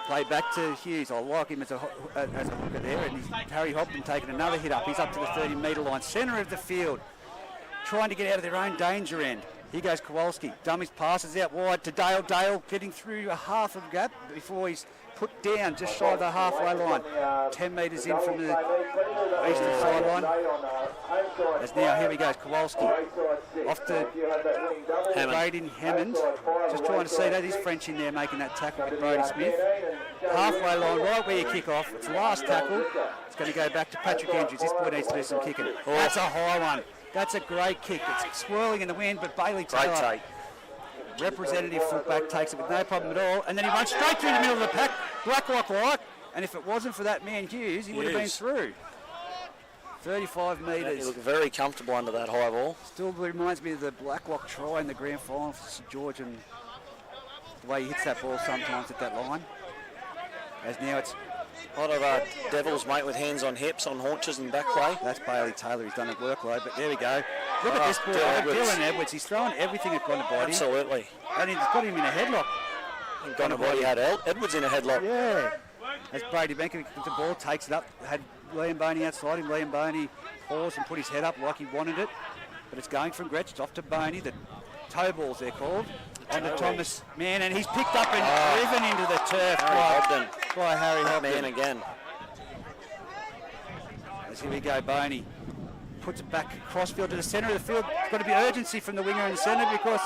Play back to Hughes. I like him as a hooker there. And Harry Hopton taking another hit up. He's up to the 30-metre line. Centre of the field. Trying to get out of their own danger end. Here goes Kowalski. Dummies passes out wide to Dale. Dale getting through a half of gap before he's put down just shy of the halfway line. 10 metres in from the eastern sideline. As now, here he goes, Kowalski. Off to Braden Hammond. Just trying to see that is French in there making that tackle with Brody Smith. Halfway line, right where you kick off. It's the last tackle. It's going to go back to Patrick Andrews. This boy needs to do some kicking. That's a high one. That's a great kick. It's swirling in the wind, but Bailey Taylor, Great take. representative fullback, takes it with no problem at all. And then he runs straight through the middle of the pack, Blacklock. And if it wasn't for that man Hughes, he would have been through. 35 He metres. looked very comfortable under that high ball. Still reminds me of the Blacklock try in the grand final for St George and the way he hits that ball sometimes at that line. As now it's... A lot of Devils, mate, with hands on hips, on haunches and back play. That's Bailey Taylor. He's done a workload, but there we go. Look at this ball. Dylan Dylan Edwards. He's throwing everything at Gonabody. Absolutely. And he's got him in a headlock. And Gonabody had Edwards in a headlock. Yeah. As Brady Benkovic with the ball, takes it up, had Liam Boney outside him. Liam Boney paused and put his head up like he wanted it. But it's going from Gretsch. It's off to Boney. The toe balls, they're called. On to Thomas Mann, and he's picked up and driven into the turf by Harry Hobden. Man again. As here we go, Boney puts it back crossfield to the centre of the field. It's got to be urgency from the winger in the centre because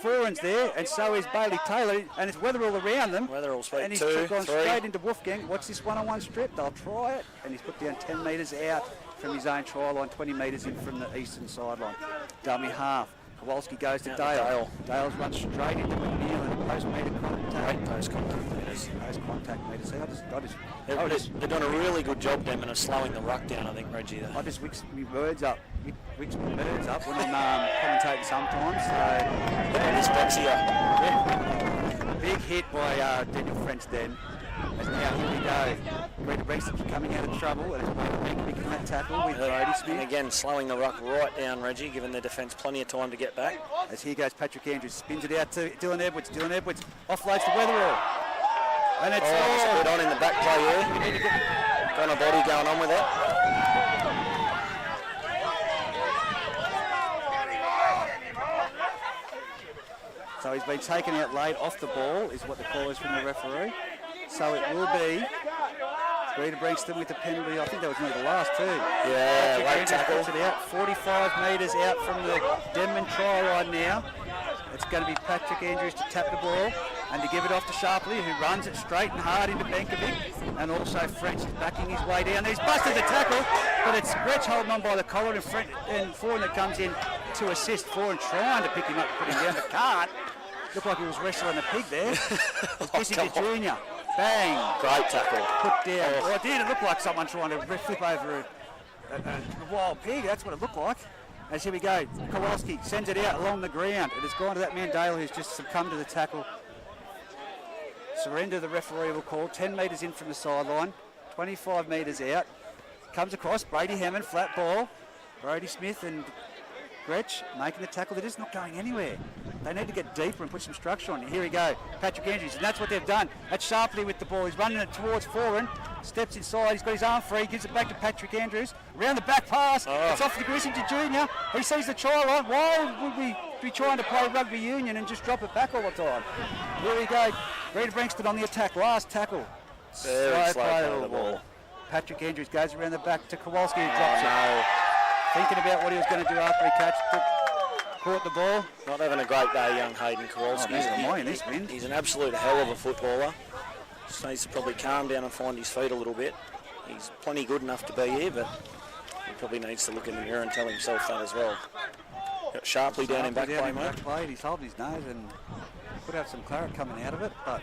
Foran's there, and so is Bailey Taylor, and it's Weatherall around them. Weatherall's speed and he's 2, gone 3. straight into Wolfgang. Watch this one-on-one strip. They'll try it, and he's put down 10 metres out from his own try line, 20 metres in from the eastern sideline. Dummy half. Kowalski goes to Dale. Dale's run straight into McNeil and post-metre contact. Great post-contact meters. Post-contact metres. See, They're doing a really good job, Denman, of slowing the ruck down, I think, Reggie. I just wicks my birds up. Wicks my birds up when I'm commentating sometimes. So, look at this box here. Yeah. Big hit by Daniel French then. And now here we go. Greta Branxton's coming out of trouble, and it's making that tackle with Brody Smith. And again, slowing the ruck right down, Reggie, giving their defence plenty of time to get back. As here goes Patrick Andrews, spins it out to Dylan Edwards. Dylan Edwards offloads to Weatherall. And it's put on in the back play here. Got a body going on with it. So he's been taken out late off the ball, is what the call is from the referee. So it will be Greta Branxton with the penalty. I think that was near the last two. Yeah, late tackle. It out 45 metres out from the Denman try line now. It's going to be Patrick Andrews to tap the ball and to give it off to Sharpley, who runs it straight and hard into Benkovic, and also French backing his way down. He's busted the tackle, but it's Gretsch holding on by the collar, and Foran that comes in to assist Foran, trying to pick him up, put him down, but can't. Looked like he was wrestling a pig there. This is the junior. Bang. Great tackle. Put down. Well, it did. It looked like someone trying to flip over a wild pig. That's what it looked like. As here we go. Kowalski sends it out along the ground. It has gone to that man Dale, who's just succumbed to the tackle. Surrender, the referee will call. 10 metres in from the sideline. 25 metres out. Comes across. Brady Hammond, flat ball. Brody Smith and Gretsch making the tackle. They're just not going anywhere. They need to get deeper and put some structure on it. Here we go. Patrick Andrews, and that's what they've done. That's Sharpley with the ball. He's running it towards Foran. Steps inside. He's got his arm free. Gives it back to Patrick Andrews. Around the back pass. It's off to Grissinger Jr. He sees the try line. Why would we be trying to play rugby union and just drop it back all the time? Here we go. Greta Branxton on the attack. Last tackle. Very slow play of the ball. Patrick Andrews goes around the back to Kowalski, who drops it. Thinking about what he was going to do after he caught the ball. Not having a great day, young Hayden Kowalski. He's an absolute hell of a footballer. Just needs to probably calm down and find his feet a little bit. He's plenty good enough to be here, but he probably needs to look in the mirror and tell himself that as well. Got Sharpley down in back play, mate. He's holding his nose and could have some claret coming out of it, but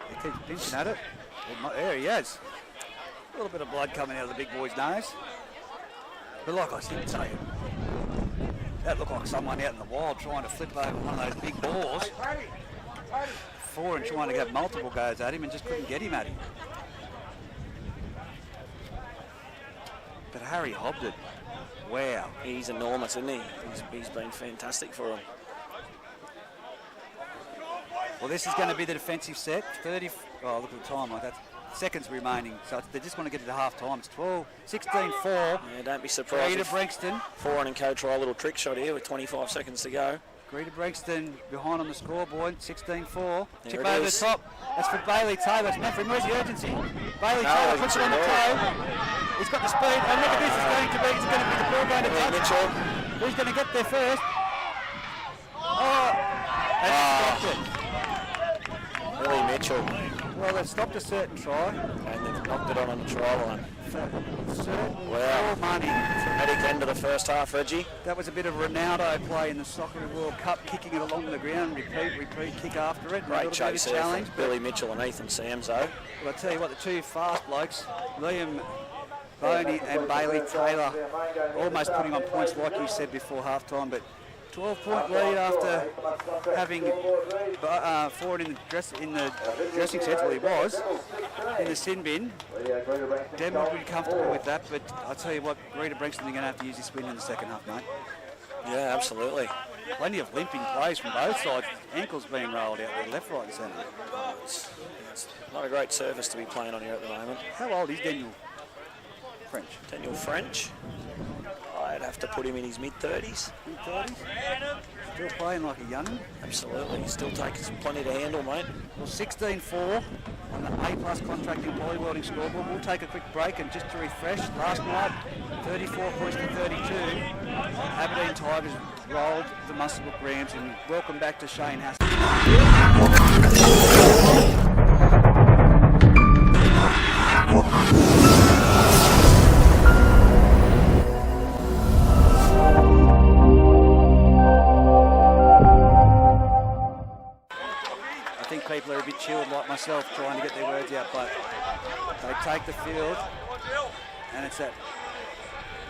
he keeps pinching at it. There he is. A little bit of blood coming out of the big boy's nose. But like I said to you, that looked like someone out in the wild trying to flip over one of those big balls. Foran trying to get multiple goes at him and just couldn't get him at him. But Harry hobbed it. Wow. He's enormous, isn't he? He's been fantastic for him. Well, this is going to be the defensive set. 30. Oh, look at the time like that. Seconds remaining, so they just want to get it to half time. It's 16-4. Yeah, don't be surprised. Greta Branxton. Foran and co try a little trick shot here with 25 seconds to go. Greta Branxton behind on the scoreboard, 16-4. Chip it over is. the top. That's for Bailey Taylor. It's meant for him. Where's the urgency? Bailey Taylor puts it on the toe. He's got the speed. And look at this. It's going to be the ball going to touch. Mitchell. Who's going to get there first? That's stopped it. Billy Mitchell. Well, they've stopped a certain try. And they've knocked it on the try line. Wow. Money. Dramatic end of the first half, Reggie. That was a bit of Ronaldo play in the Soccer World Cup, kicking it along the ground, repeat, kick after it. Great chase there from Billy Mitchell and Ethan Samso. Well, I tell you what, the two fast blokes, Liam Boney and Bailey Taylor, almost putting on points like you said before half-time, but 12-point lead after having Ford in the dressing set, well he was, in the sin bin. Denman would be comfortable with that, but I'll tell you what, Greta Branxton are going to have to use this win in the second half, mate. Yeah, absolutely. Plenty of limping plays from both sides. Ankles being rolled out there, left, right and centre. It's not a great surface to be playing on here at the moment. How old is Daniel French? Daniel French? I'd have to put him in his mid-30s. Mid-30s. Still playing like a young'un. Absolutely. He's still taking plenty to handle, mate. Well, 16-4 on the A+ contracting poly welding scoreboard. We'll take a quick break, and just to refresh, last night 34 points to 32. Aberdeen Tigers rolled the Muswellbrook Rams, and welcome back to Shane Hassel. People are a bit chilled like myself trying to get their words out, but they take the field, and it's that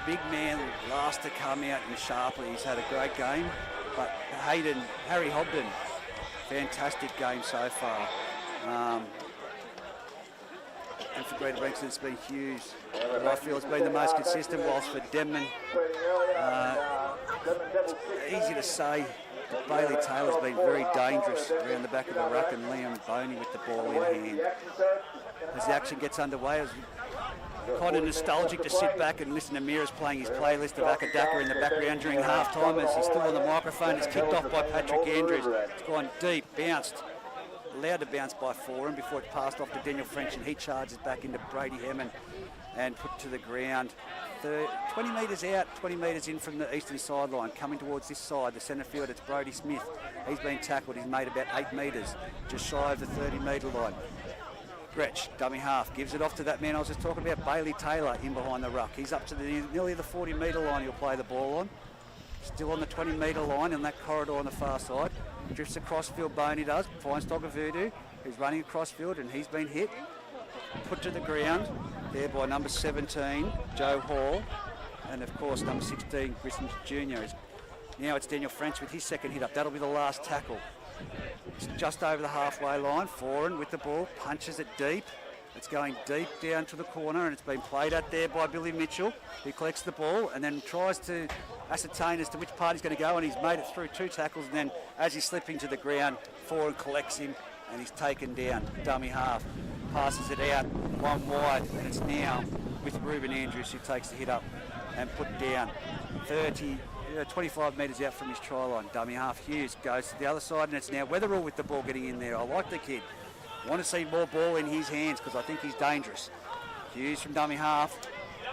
big man last to come out and sharply. He's had a great game, but Harry Hobden, fantastic game so far. And for Greta Branxton, it's been huge. But I feel it's been the most consistent, whilst for Denman, it's easy to say. Bailey Taylor's been very dangerous around the back of the ruck, and Liam Boney with the ball in hand. As the action gets underway, it was kind of nostalgic to sit back and listen to Mears playing his playlist of Akadaka in the background during half-time as he's still on the microphone. It's kicked off by Patrick Andrews. It's gone deep, bounced, allowed to bounce by Foran before it passed off to Daniel French, and he charges back into Brady Hammond and put to the ground. 20 metres out, 20 metres in from the eastern sideline, coming towards this side, the centre field, it's Brody Smith. He's been tackled, he's made about 8 metres, just shy of the 30-metre line. Gretsch, dummy half, gives it off to that man I was just talking about, Bailey Taylor, in behind the ruck. He's up to nearly the 40-metre line he'll play the ball on. Still on the 20-metre line in that corridor on the far side. Drifts across field, Boney does, finds Voodoo, who's running across field, and he's been hit. Put to the ground there by number 17, Joe Hall, and of course number 16, Grissom Jr. Now it's Daniel French with his second hit up. That'll be the last tackle. It's just over the halfway line. Foran with the ball, punches it deep. It's going deep down to the corner, and it's been played at there by Billy Mitchell, who collects the ball and then tries to ascertain as to which part he's going to go, and he's made it through 2 tackles, and then as he's slipping to the ground, Foran collects him and he's taken down, dummy half. Passes it out, one wide, and it's now with Ruben Andrews, who takes the hit up and put down 25 metres out from his try line. Dummy half Hughes goes to the other side, and it's now Weatherall with the ball getting in there. I like the kid. Want to see more ball in his hands because I think he's dangerous. Hughes from dummy half,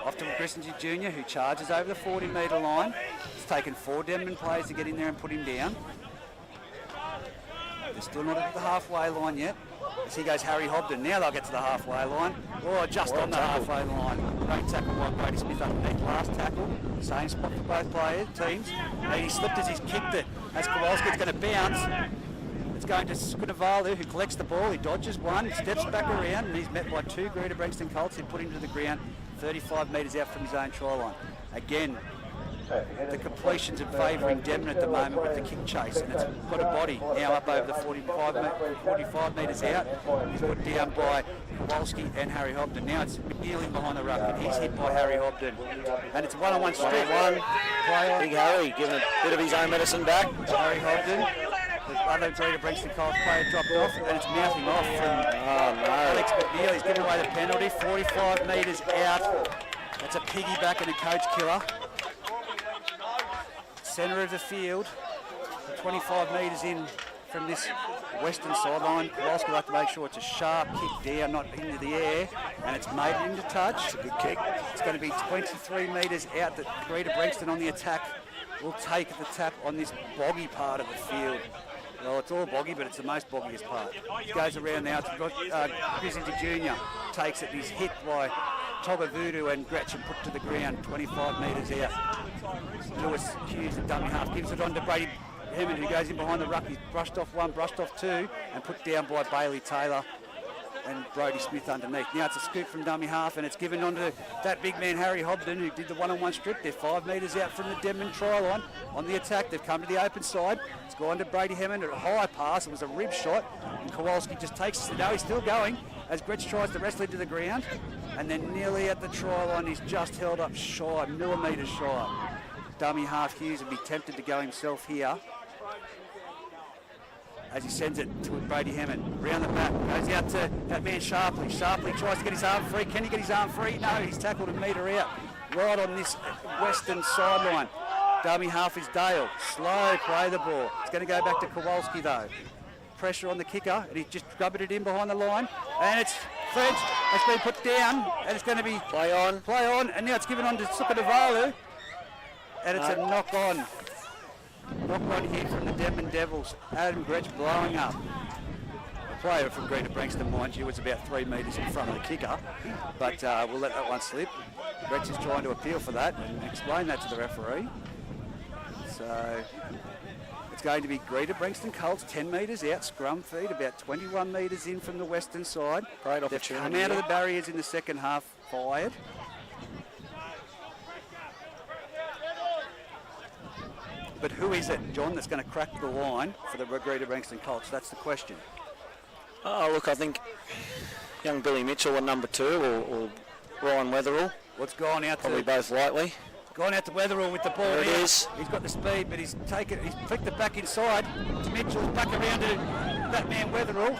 off to Grissom Jr., who charges over the 40-metre line. It's taken 4 Denman players to get in there and put him down. They're still not at the halfway line yet. As he goes Harry Hobden. Now they'll get to the halfway line. Oh, just on the halfway line. Great tackle by Brady Smith underneath. Last tackle. Same spot for both teams. He slipped as he's kicked it. As Kowalski, it's going to bounce. It's going to Skunavalu, who collects the ball. He dodges one, steps back around, and he's met by 2 Greta Branxton Colts who put him to the ground 35 metres out from his own try line. Again, the completions are favouring Denman at the moment with the kick chase, and it's got a body now up over the 45 metres out. He's put down by Kowalski and Harry Hobden. Now it's McNeil behind the ruck, and he's hit by Harry Hobden. And it's one-on-one straight one player. Big Harry giving a bit of his own medicine back. Harry Hobden. The other Greta Branxton Colts player dropped off, and it's mouthing off from Alex McNeil. He's given away the penalty. 45 metres out. That's a piggyback and a coach killer. Centre of the field, 25 metres in from this western sideline. Kowalski will have to make sure it's a sharp kick down, not into the air, and it's made it into touch. It's a good kick. It's going to be 23 metres out that Greta Branxton on the attack will take the tap on this boggy part of the field. Well, it's all boggy, but it's the most boggiest part. It goes around now. Grissom Jr. takes it. He's hit by Voodoo and Gretchen put to the ground 25 metres out. Lewis Hughes, the dummy half, gives it on to Brady Hammond, who goes in behind the ruck. He's brushed off 1, brushed off 2, and put down by Bailey Taylor and Brody Smith underneath. Now it's a scoop from dummy half, and it's given on to that big man Harry Hobden, who did the one-on-one strip. They're 5 metres out from the Denman try line. On the attack, they've come to the open side. It's gone to Brady Hammond, a high pass. It was a rib shot, and Kowalski just takes it. No, he's still going as Gretsch tries to wrestle it to the ground, and then nearly at the try line, he's just held up shy, millimetres shy. Dummy half Hughes would be tempted to go himself here as he sends it to Brady Hammond. Round the back, goes out to that man Sharpley. Sharpley tries to get his arm free. Can he get his arm free? No, he's tackled a metre out. right on this western sideline. Dummy half is Dale. Slow play the ball. It's going to go back to Kowalski though. Pressure on the kicker, and he just grubbed it in behind the line. And it's French. It's been put down, and it's going to be Play on. and now it's given on to Sukadavalu. And it's a knock on. Knock on here from the Denman Devils. Adam Gretsch blowing up. A player from Greta Branxton, mind you, was about 3 metres in front of the kicker. But we'll let that one slip. Gretsch is trying to appeal for that and explain that to the referee. So it's going to be Greta Branxton Colts 10 metres out, scrum feed, about 21 metres in from the western side. Great They've opportunity. come out of the barriers in the second half, fired. But who is it, John, that's going to crack the line for the Greta Branxton Colts? That's the question. Oh, look, I think young Billy Mitchell on number 2 or Ryan Wetherell. What's gone out Probably to... both lightly. Gone out to Wetherell with the ball. There it now. is. He's got the speed, but he's flicked it back inside to Mitchell, back around to that man Wetherell.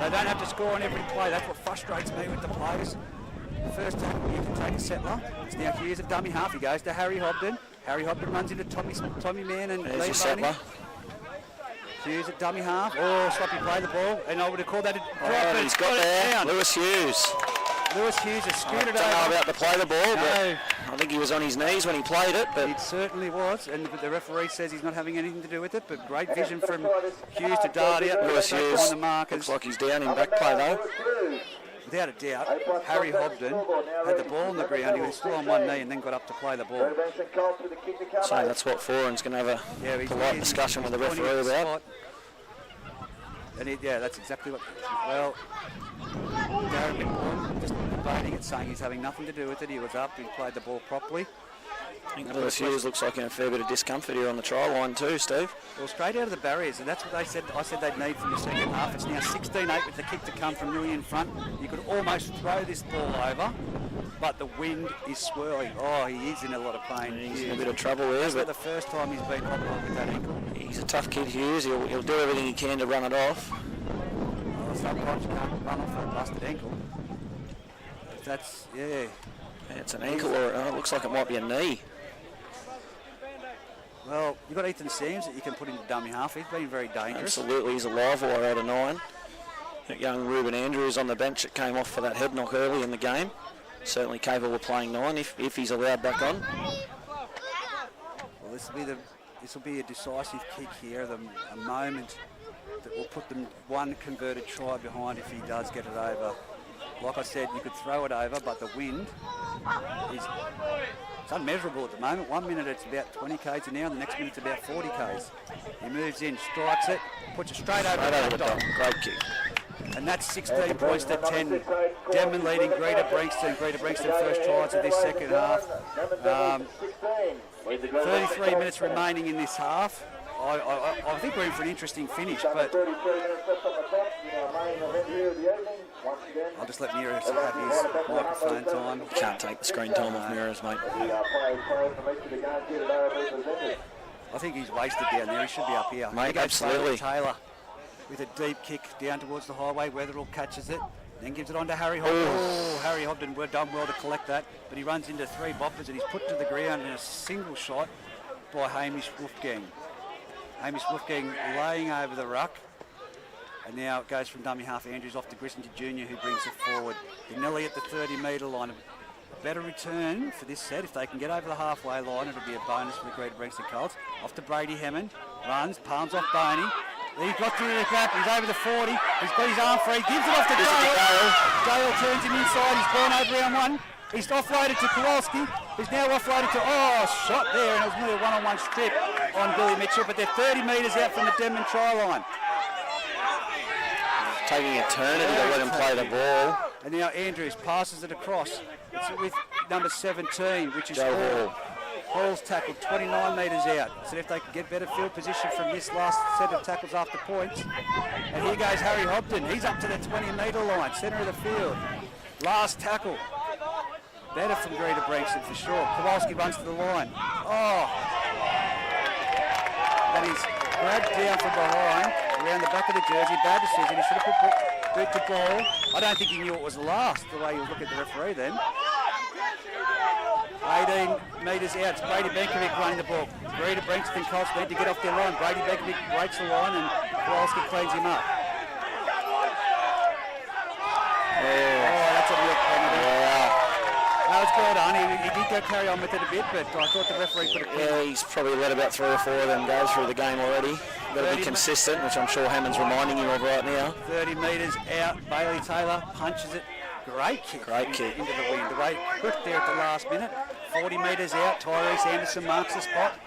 They don't have to score on every play. That's what frustrates me with the players. First tackle, you can take a settler. It's now Hughes of dummy half. He goes to Harry Hobden. Harry Hobden runs into Tommy Mann and There's Lee your settler. Hughes at dummy half. Oh, sloppy play the ball, and I would have called that a drop. Oh, he's got there. Lewis Hughes. Lewis Hughes has I scooted don't know over. about the play the ball, No. but I think he was on his knees when he played it. But It certainly was, and the referee says he's not having anything to do with it, but great vision from Hughes to dart out. Lewis back Hughes on the markers. looks like he's down in back play though. Without a doubt, Harry Hobden had the ball on the ground. He was still on one knee and then got up to play the ball. So that's what Foran's going to have a polite discussion with the pointing referee at the about. spot. And that's exactly what... Well, Darren McCorn just debating it, saying he's having nothing to do with it. He was up, he played the ball properly. I think Lewis Hughes looks like in a fair bit of discomfort here on the try line too, Steve. Well, straight out of the barriers, and that's what they said. I said they'd need from the second half. It's now 16-8 with the kick to come from Millie in front. You could almost throw this ball over, but the wind is swirling. Oh, he is in a lot of pain. He's in a bit of trouble there, That's not but the first time he's been hobbling with that ankle. he's a tough kid, Hughes. He'll do everything he can to run it off. Oh, sometimes you can't run off a busted ankle. But that's, yeah. It's an ankle, or it looks like it might be a knee. Well, you've got Ethan Sams that you can put into dummy half. He's been very dangerous. Absolutely, he's a live wire out of 9. That young Ruben Andrews on the bench that came off for that head knock early in the game. Certainly capable of playing 9 if he's allowed back on. Well, this will be a decisive kick here, a moment that will put them one converted try behind if he does get it over. Like I said, you could throw it over, but the wind is unmeasurable at the moment. 1 minute it's about 20 k's an hour, the next minute it's about 40 k's. He moves in, strikes it, puts it straight over the top. Great kick. And that's 16 points to 10. Denman leading Greta Branxton. Greta Branxton first tries of this second half. 33 minutes remaining in this half. I think we're in for an interesting finish, but I'll just let Miras have his microphone time. You can't take the screen time off Miras, mate. I think he's wasted down there. He should be up here. Mate, absolutely. Taylor with a deep kick down towards the highway. Wetherell catches it, then gives it on to Harry Hobden. Oh, Harry Hobden done well to collect that, but he runs into 3 boppers and he's put to the ground in a single shot by Hamish Wolfgang. Hamish Wolfgang laying over the ruck. And now it goes from dummy half Andrews off to Grissinger Jr. who brings it forward. Nelly at the 30-metre line. A better return for this set. If they can get over the halfway line, it'll be a bonus for the Greta Branxton Colts. Off to Brady Hammond. Runs, palms off Boney. He's got through the gap. He's over the 40. He's got his arm free. Gives it off to Dale. Dale turns him inside. He's gone over round 1. He's offloaded to Kowalski. He's now offloaded to, shot there. And it was nearly a one-on-one strip on Billy Mitchell. But they're 30 metres out from the Denman try line. Taking eternity to let him play the ball. And now Andrews passes it across. It's with number 17, which is Joe Hall. Hall's tackled 29 metres out. So if they can get better field position from this last set of tackles after points. And here goes Harry Hobden. He's up to the 20-metre line, centre of the field. Last tackle. Better from Greta Branxton for sure. Kowalski runs to the line. And he's grabbed down from behind, around the back of the jersey. Bad decision. He should have put boot to ball. I don't think he knew it was last, the way he was looking at the referee then. 18 metres out. It's Brady Benkovic running the ball. Greta Branxton Colts need to get off their line. Brady Benkovic breaks the line and Kowalski cleans him up. Oh, that's a real penalty. Yeah. No, it's well done. He did go carry on with it a bit, but I thought the referee put a penalty. Yeah, he's probably let about 3 or 4 of them go through the game already. Got to be consistent, which I'm sure Hammond's reminding him of right now. 30 metres out. Bailey Taylor punches it. Great kick. Great kick. Into the wind. Away quick there at the last minute. 40 metres out. Tyrese Anderson marks the spot.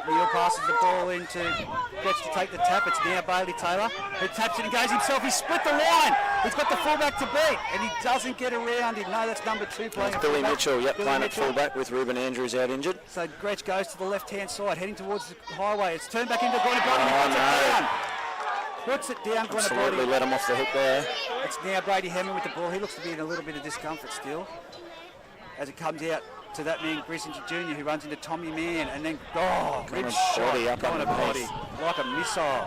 Neil passes the ball into, gets to take the tap. It's now Bailey Taylor who taps it and goes himself. He's split the line. He's got the fullback to beat and he doesn't get around him. No, that's number 2 playing. That's Billy Mitchell, yep, Billy playing Mitchell. at fullback with Ruben Andrews out injured. So Gretsch goes to the left-hand side, heading towards the highway. It's turned back into Gronabody. Puts it down, Absolutely Gronabody. let him off the hook there. It's now Brady Hammond with the ball. He looks to be in a little bit of discomfort still. As it comes out to that man, Grissinger Jr., who runs into Tommy Mann, and then, rib shot, up on the body, like a missile.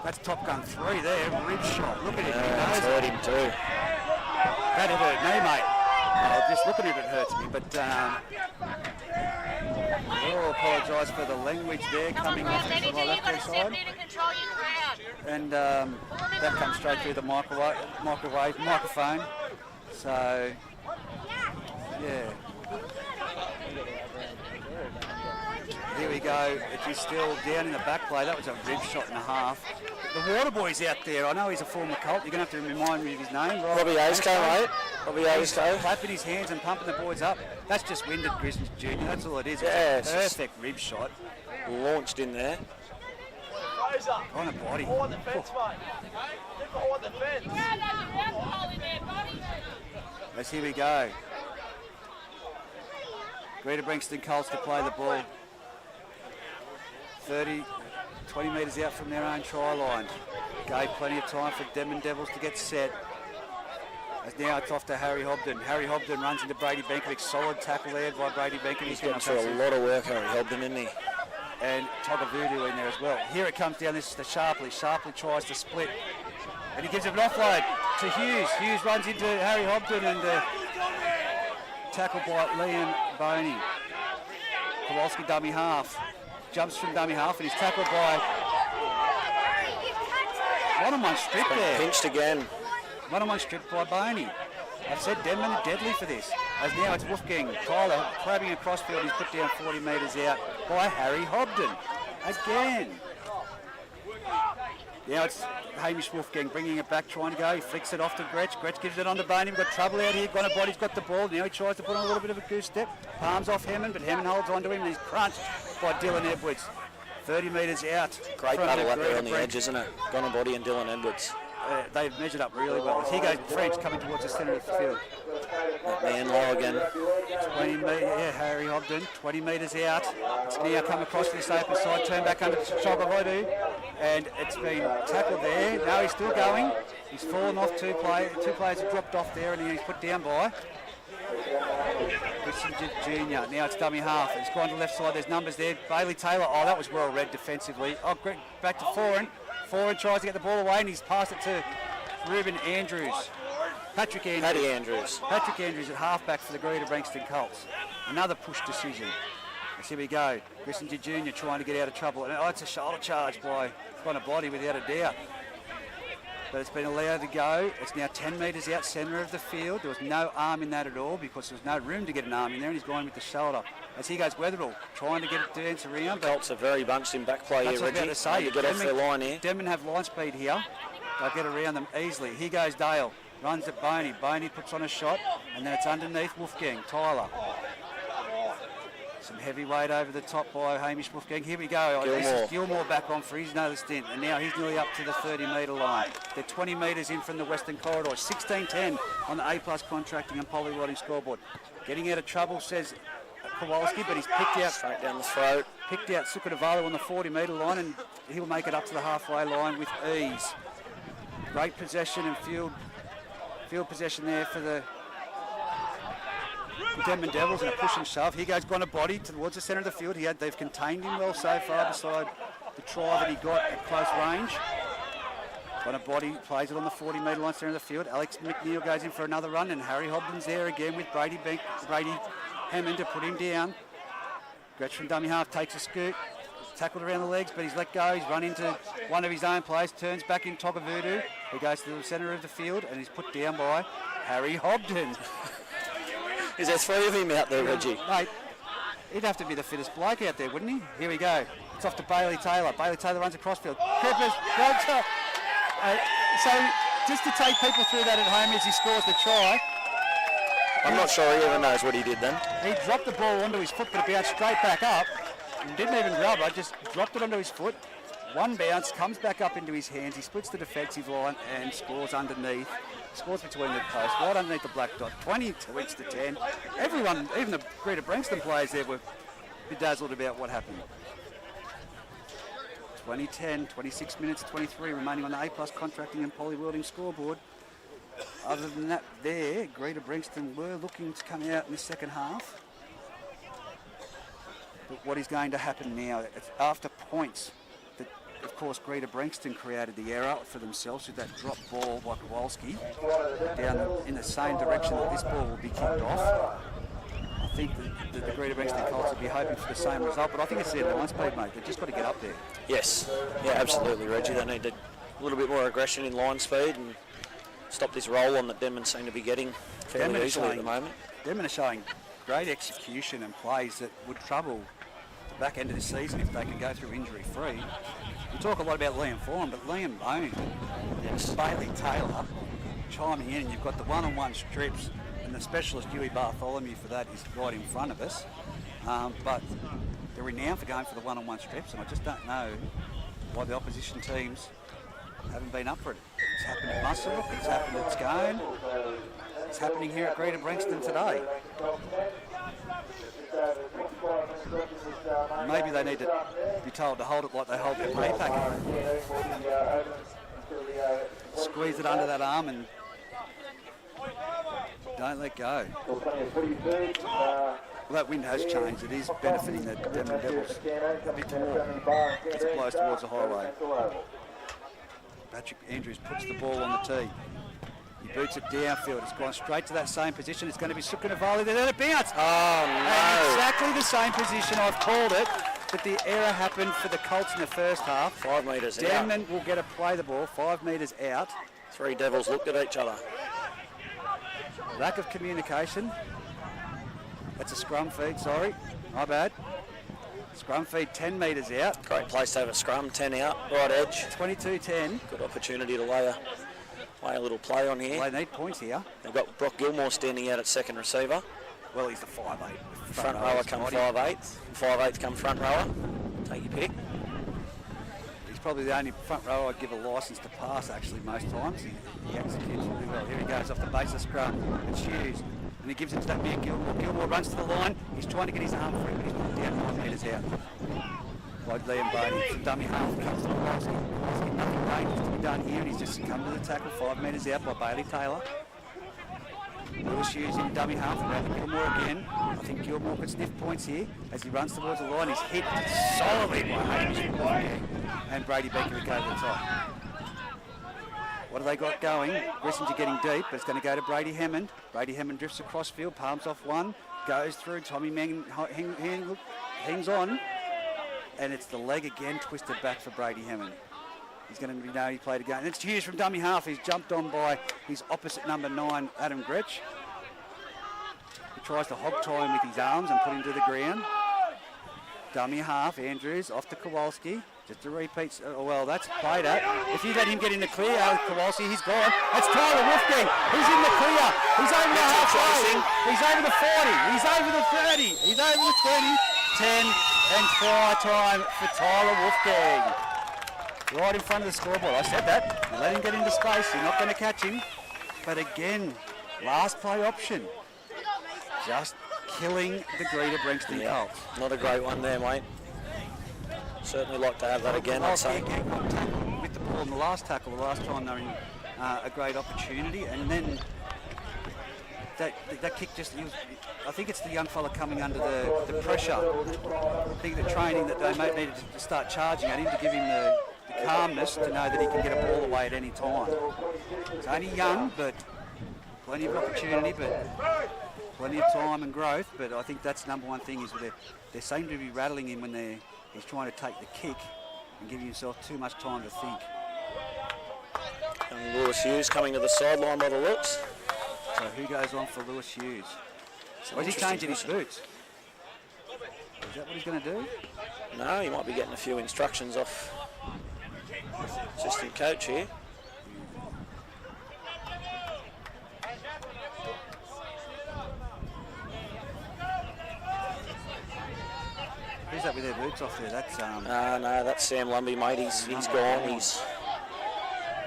That's Top Gun 3 there, rib shot. Look at it, Yeah, it's hurt him too. That hurt me, mate. Just looking at it hurts me, but we'll apologise for the language there coming off from my left-hand side. And that comes straight through the microphone. So, yeah. Here we go. If he's still down in the back play, that was a rib shot and a half. The water boy's out there. I know he's a former Colt. You're going to have to remind me of his name. Robbie Aisco, mate. Robbie Aisco. Clapping his hands and pumping the boys up. That's just winded Grizzlies Jr. That's all it is. Yeah, It's a perfect rib shot. Launched in there. On a body. As here we go. Greta Branxton Colts to play the ball. 20 metres out from their own try line. Gave plenty of time for Denman Devils to get set. As now it's off to Harry Hobden. Harry Hobden runs into Brady Benkovic. Solid tackle there by Brady Benkovic. He's getting through a lot of work, Harry Hobden, isn't he? And Togga Voodoo in there as well. Here it comes down. This is the Sharpley. Sharpley tries to split. And he gives it an offload to Hughes. Hughes runs into Harry Hobden and tackled by Liam Boney. Kowalski dummy half. Jumps from dummy half and he's tackled by... One-on-one strip there. Pinched again. One-on-one strip by Boney. I've said Denman are deadly for this. As now it's Wolfgang Tyler crabbing across field. He's put down 40 metres out by Harry Hobden. Again. Now it's Hamish Wolfgang bringing it back, trying to go. He flicks it off to Gretsch. Gretsch gives it on to Boney. We've got trouble out here. Body's got the ball. Now he tries to put on a little bit of a goose step. Palms off Hammond, but Hammond holds on to him and he's crunched by Dylan Edwards. 30 metres out. Great battle up there on the edge, isn't it? Body and Dylan Edwards. They've measured up really well. As here goes French coming towards the centre of the field. Man low again. 20 metres, yeah, Harry Hobden, 20 metres out. It's now come across to this open side, turn back under Togga Voodoo, and it's been tackled there. Now he's still going. He's fallen off two players have dropped off there, and he's put down by Grissinger Jr. Now it's dummy half. It's gone to the left side. There's numbers there. Bailey Taylor. Oh, that was well read defensively. Oh, back to Foran. Foran tries to get the ball away, and he's passed it to Ruben Andrews. Patrick Andrews at halfback for the Greta Branxton Colts. Another push decision. As here we go. Grissinger Jr. trying to get out of trouble. And it's a shoulder charge by Body without a doubt. But it's been allowed to go. It's now 10 metres out centre of the field. There was no arm in that at all because there was no room to get an arm in there, and he's going with the shoulder. As he goes Weatherall, trying to get it dance around. The Colts are very bunched in back play here, Reggie. To get off their line here. Denman have line speed here. They'll get around them easily. Here goes Dale. Runs at Boney. Boney puts on a shot, and then it's underneath Wolfgang. Tyler. Some heavy weight over the top by Hamish Wolfgang. Here we go. This is Gilmore back on for his another stint, and now he's nearly up to the 30-metre line. They're 20 metres in from the Western Corridor. 16-10 on the A-plus contracting and polywodding scoreboard. Getting out of trouble, says Kowalski, but he's picked out straight down the throat. Picked out Sukadavalu on the 40-metre line, and he'll make it up to the halfway line with ease. Great possession and field possession there for the Denman Devils, and a push and shove. Here goes Body towards the centre of the field. They've contained him well so far beside the try that he got at close range. Body plays it on the 40-metre line, centre of the field. Alex McNeil goes in for another run, and Harry Hobden's there again with Brady Hammond to put him down. Gretsch from dummy half takes a scoot. Tackled around the legs, but he's let go. He's run into one of his own players, turns back in Togavudu. He goes to the centre of the field and he's put down by Harry Hobden. Is there 3 of him out there, Reggie? Mate, he'd have to be the fittest bloke out there, wouldn't he? Here we go. It's off to Bailey Taylor. Bailey Taylor runs across field. Crippers, so just to take people through that at home as he scores the try. I'm not sure he ever knows what he did then. He dropped the ball onto his foot, but it bounced straight back up. Didn't even rubber, just dropped it onto his foot. One bounce, comes back up into his hands. He splits the defensive line and scores underneath. Scores between the posts, right underneath the black dot. 22-10. Everyone, even the Greta Branxton players there, were bedazzled about what happened. 20-10, 26 minutes, 23 remaining on the A+ contracting and poly welding scoreboard. Other than that there, Greta Branxton were looking to come out in the second half. But what is going to happen now, it's after points, that of course Greta Branxton created the error for themselves with that drop ball by Kowalski down in the same direction that this ball will be kicked off. I think that the Greta Branxton Colts will be hoping for the same result, but I think it's their line speed, mate. They've just got to get up there. Yes, yeah, absolutely, Reggie. They need a little bit more aggression in line speed and stop this roll on that Denman seem to be getting fairly easily at the moment. Denman are showing great execution and plays that would trouble the back end of the season if they can go through injury-free. We talk a lot about Liam Foran, but Liam Bone, Bailey Taylor chiming in, and you've got the one-on-one strips, and the specialist Huey Bartholomew for that is right in front of us. But they're renowned for going for the one-on-one strips, and I just don't know why the opposition teams haven't been up for it. It's happened at Muscle, it's happened at Scone, it's happening here at Greta Branxton today. Maybe they need to be told to hold it like they hold their pay packet. Squeeze it under that arm and don't let go. Well, that wind has changed. It is benefiting the Denman Devils a bit more as it blows towards the highway. Patrick Andrews puts the ball on the tee. He boots it downfield. It's gone straight to that same position. It's going to be Sukanavali. They let it bounce. Oh, no. And exactly the same position. I've called it. But the error happened for the Colts in the first half. 5 metres out. Denman will get to play the ball 5 metres out. 3 Devils looked at each other. Lack of communication. That's a scrum feed, sorry. My bad. Scrum feed 10 metres out. Great place to have a scrum, 10 out, right edge. 22-10. Good opportunity to lay a little play on here. Well, they need points here. They've got Brock Gilmore standing out at second receiver. Well, he's the 5'8". Front rower come 5'8". 5'8" come front rower. Take your pick. He's probably the only front rower I'd give a licence to pass, actually, most times. He executes really well. Here he goes off the base of scrum. It's Hughes. And he gives it to that man Gilmore. Gilmore runs to the line. He's trying to get his arm free, but he's put down 5 metres out. By Liam Boney. Some dummy half comes to the Kowalski. Nothing dangerous to be done here, and he's just come to the tackle 5 metres out by Bailey Taylor. Lewis Hughes in dummy half around Gilmore again. I think Gilmore could sniff points here as he runs towards the line. He's hit solidly by Hamish and Brady Becker to go to the top. What have they got going? Grissinger getting deep, but it's going to go to Brady Hammond. Brady Hammond drifts across field, palms off one, goes through. Tommy Mang hangs on, and it's the leg again, twisted back for Brady Hammond. He's going to know he played again. And it's Hughes from dummy half. He's jumped on by his opposite number 9, Adam Gretsch. He tries to hog tie him with his arms and put him to the ground. Dummy half, Andrews off to Kowalski. Just a repeat. Well, that's played at. If you let him get in the clear, Kowalski, he's gone. That's Tyler Wolfgang. He's in the clear. He's over the halfway. He's over the 40. He's over the 30. He's over the 20. 10 and try time for Tyler Wolfgang. Right in front of the scoreboard. I said that. You let him get into space. You're not going to catch him. But again, last play option. Just killing the Greta Branxton Colts. Not a great one there, mate. Certainly like to have that again, I'd say. With the ball in the last tackle, the last time they were in a great opportunity, and then that kick just, I think it's the young fella coming under the pressure. I think the training that they may need to start charging at him to give him the calmness to know that he can get a ball away at any time. He's only young, but plenty of opportunity, but Plenty of time and growth, but I think that's the number one thing is they seem to be rattling him when he's trying to take the kick and giving himself too much time to think. And Lewis Hughes coming to the sideline by the looks. So who goes on for Lewis Hughes? Or is he changing his boots? Is that what he's going to do? No, he might be getting a few instructions off assistant coach here. Who's that with their boots off there? That's No, that's Sam Lumby, mate. He's gone.